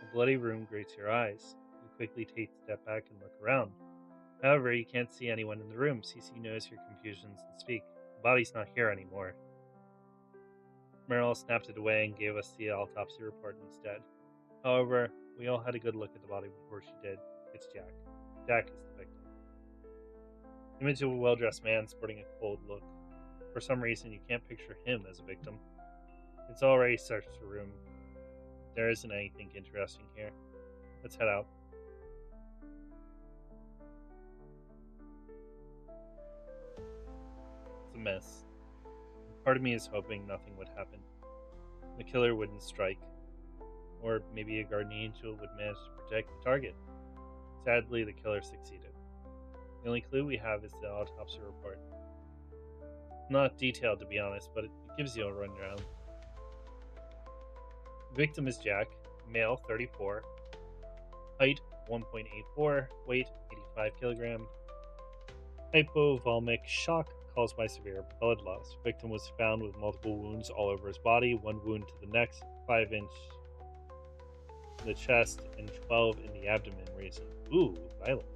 A bloody room greets your eyes. You quickly take a step back and look around. However, you can't see anyone in the room. Cece knows your confusions and speak. The body's not here anymore. Meryl snapped it away and gave us the autopsy report instead. However, we all had a good look at the body before she did. It's Jack. Jack is the victim. Image of a well-dressed man sporting a cold look. For some reason, you can't picture him as a victim. It's already searched the room. There isn't anything interesting here. Let's head out. It's a mess. Part of me is hoping nothing would happen. The killer wouldn't strike. Or maybe a guardian angel would manage to protect the target. Sadly, the killer succeeded. The only clue we have is the autopsy report. Not detailed, to be honest, but it gives you a rundown. The victim is Jack, male, 34, height 1.84, weight 85 kilograms, hypovolemic shock caused by severe blood loss. Victim was found with multiple wounds all over his body, 1 wound to the neck, 5-inch in the chest, and 12 in the abdomen region. Ooh, violent.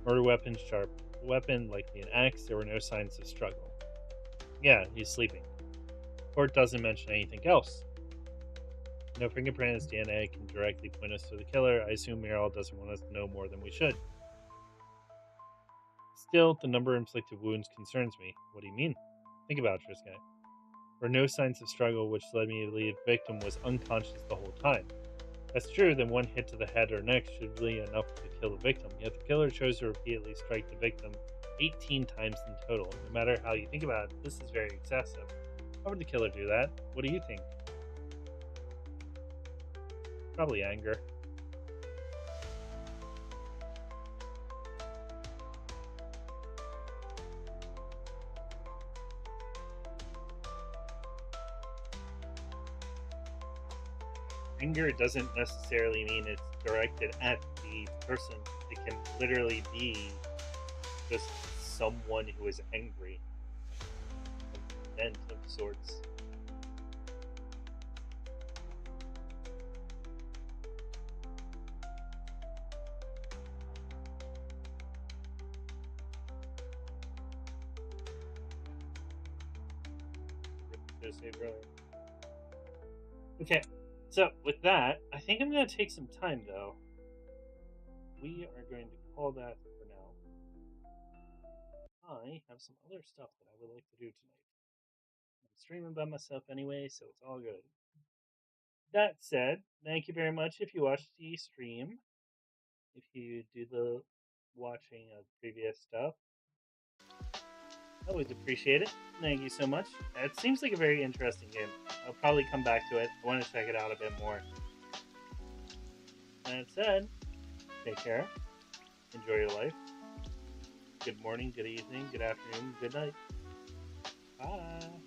Murder weapon sharp. Weapon likely an axe. There were no signs of struggle. Yeah, he's sleeping. Court doesn't mention anything else. No fingerprints, DNA can directly point us to the killer. I assume Meryl doesn't want us to know more than we should. Still, the number of inflicted wounds concerns me. What do you mean? Think about it, Trisky. There were no signs of struggle, which led me to believe the victim was unconscious the whole time. That's true, then 1 hit to the head or neck should be enough to kill the victim, yet the killer chose to repeatedly strike the victim 18 times in total. No matter how you think about it, this is very excessive. How would the killer do that? What do you think? Probably anger. Anger doesn't necessarily mean it's directed at the person. It can literally be just someone who is angry. A vent of sorts. Okay, so with that, I think I'm going to take some time though. We are going to call that for now. I have some other stuff that I would like to do tonight. I'm streaming by myself anyway, so it's all good. That said, thank you very much if you watched the stream. If you do the watching of previous stuff, I always appreciate it. Thank you so much. It seems like a very interesting game. I'll probably come back to it. I want to check it out a bit more. That said, take care. Enjoy your life. Good morning, good evening, good afternoon, good night. Bye.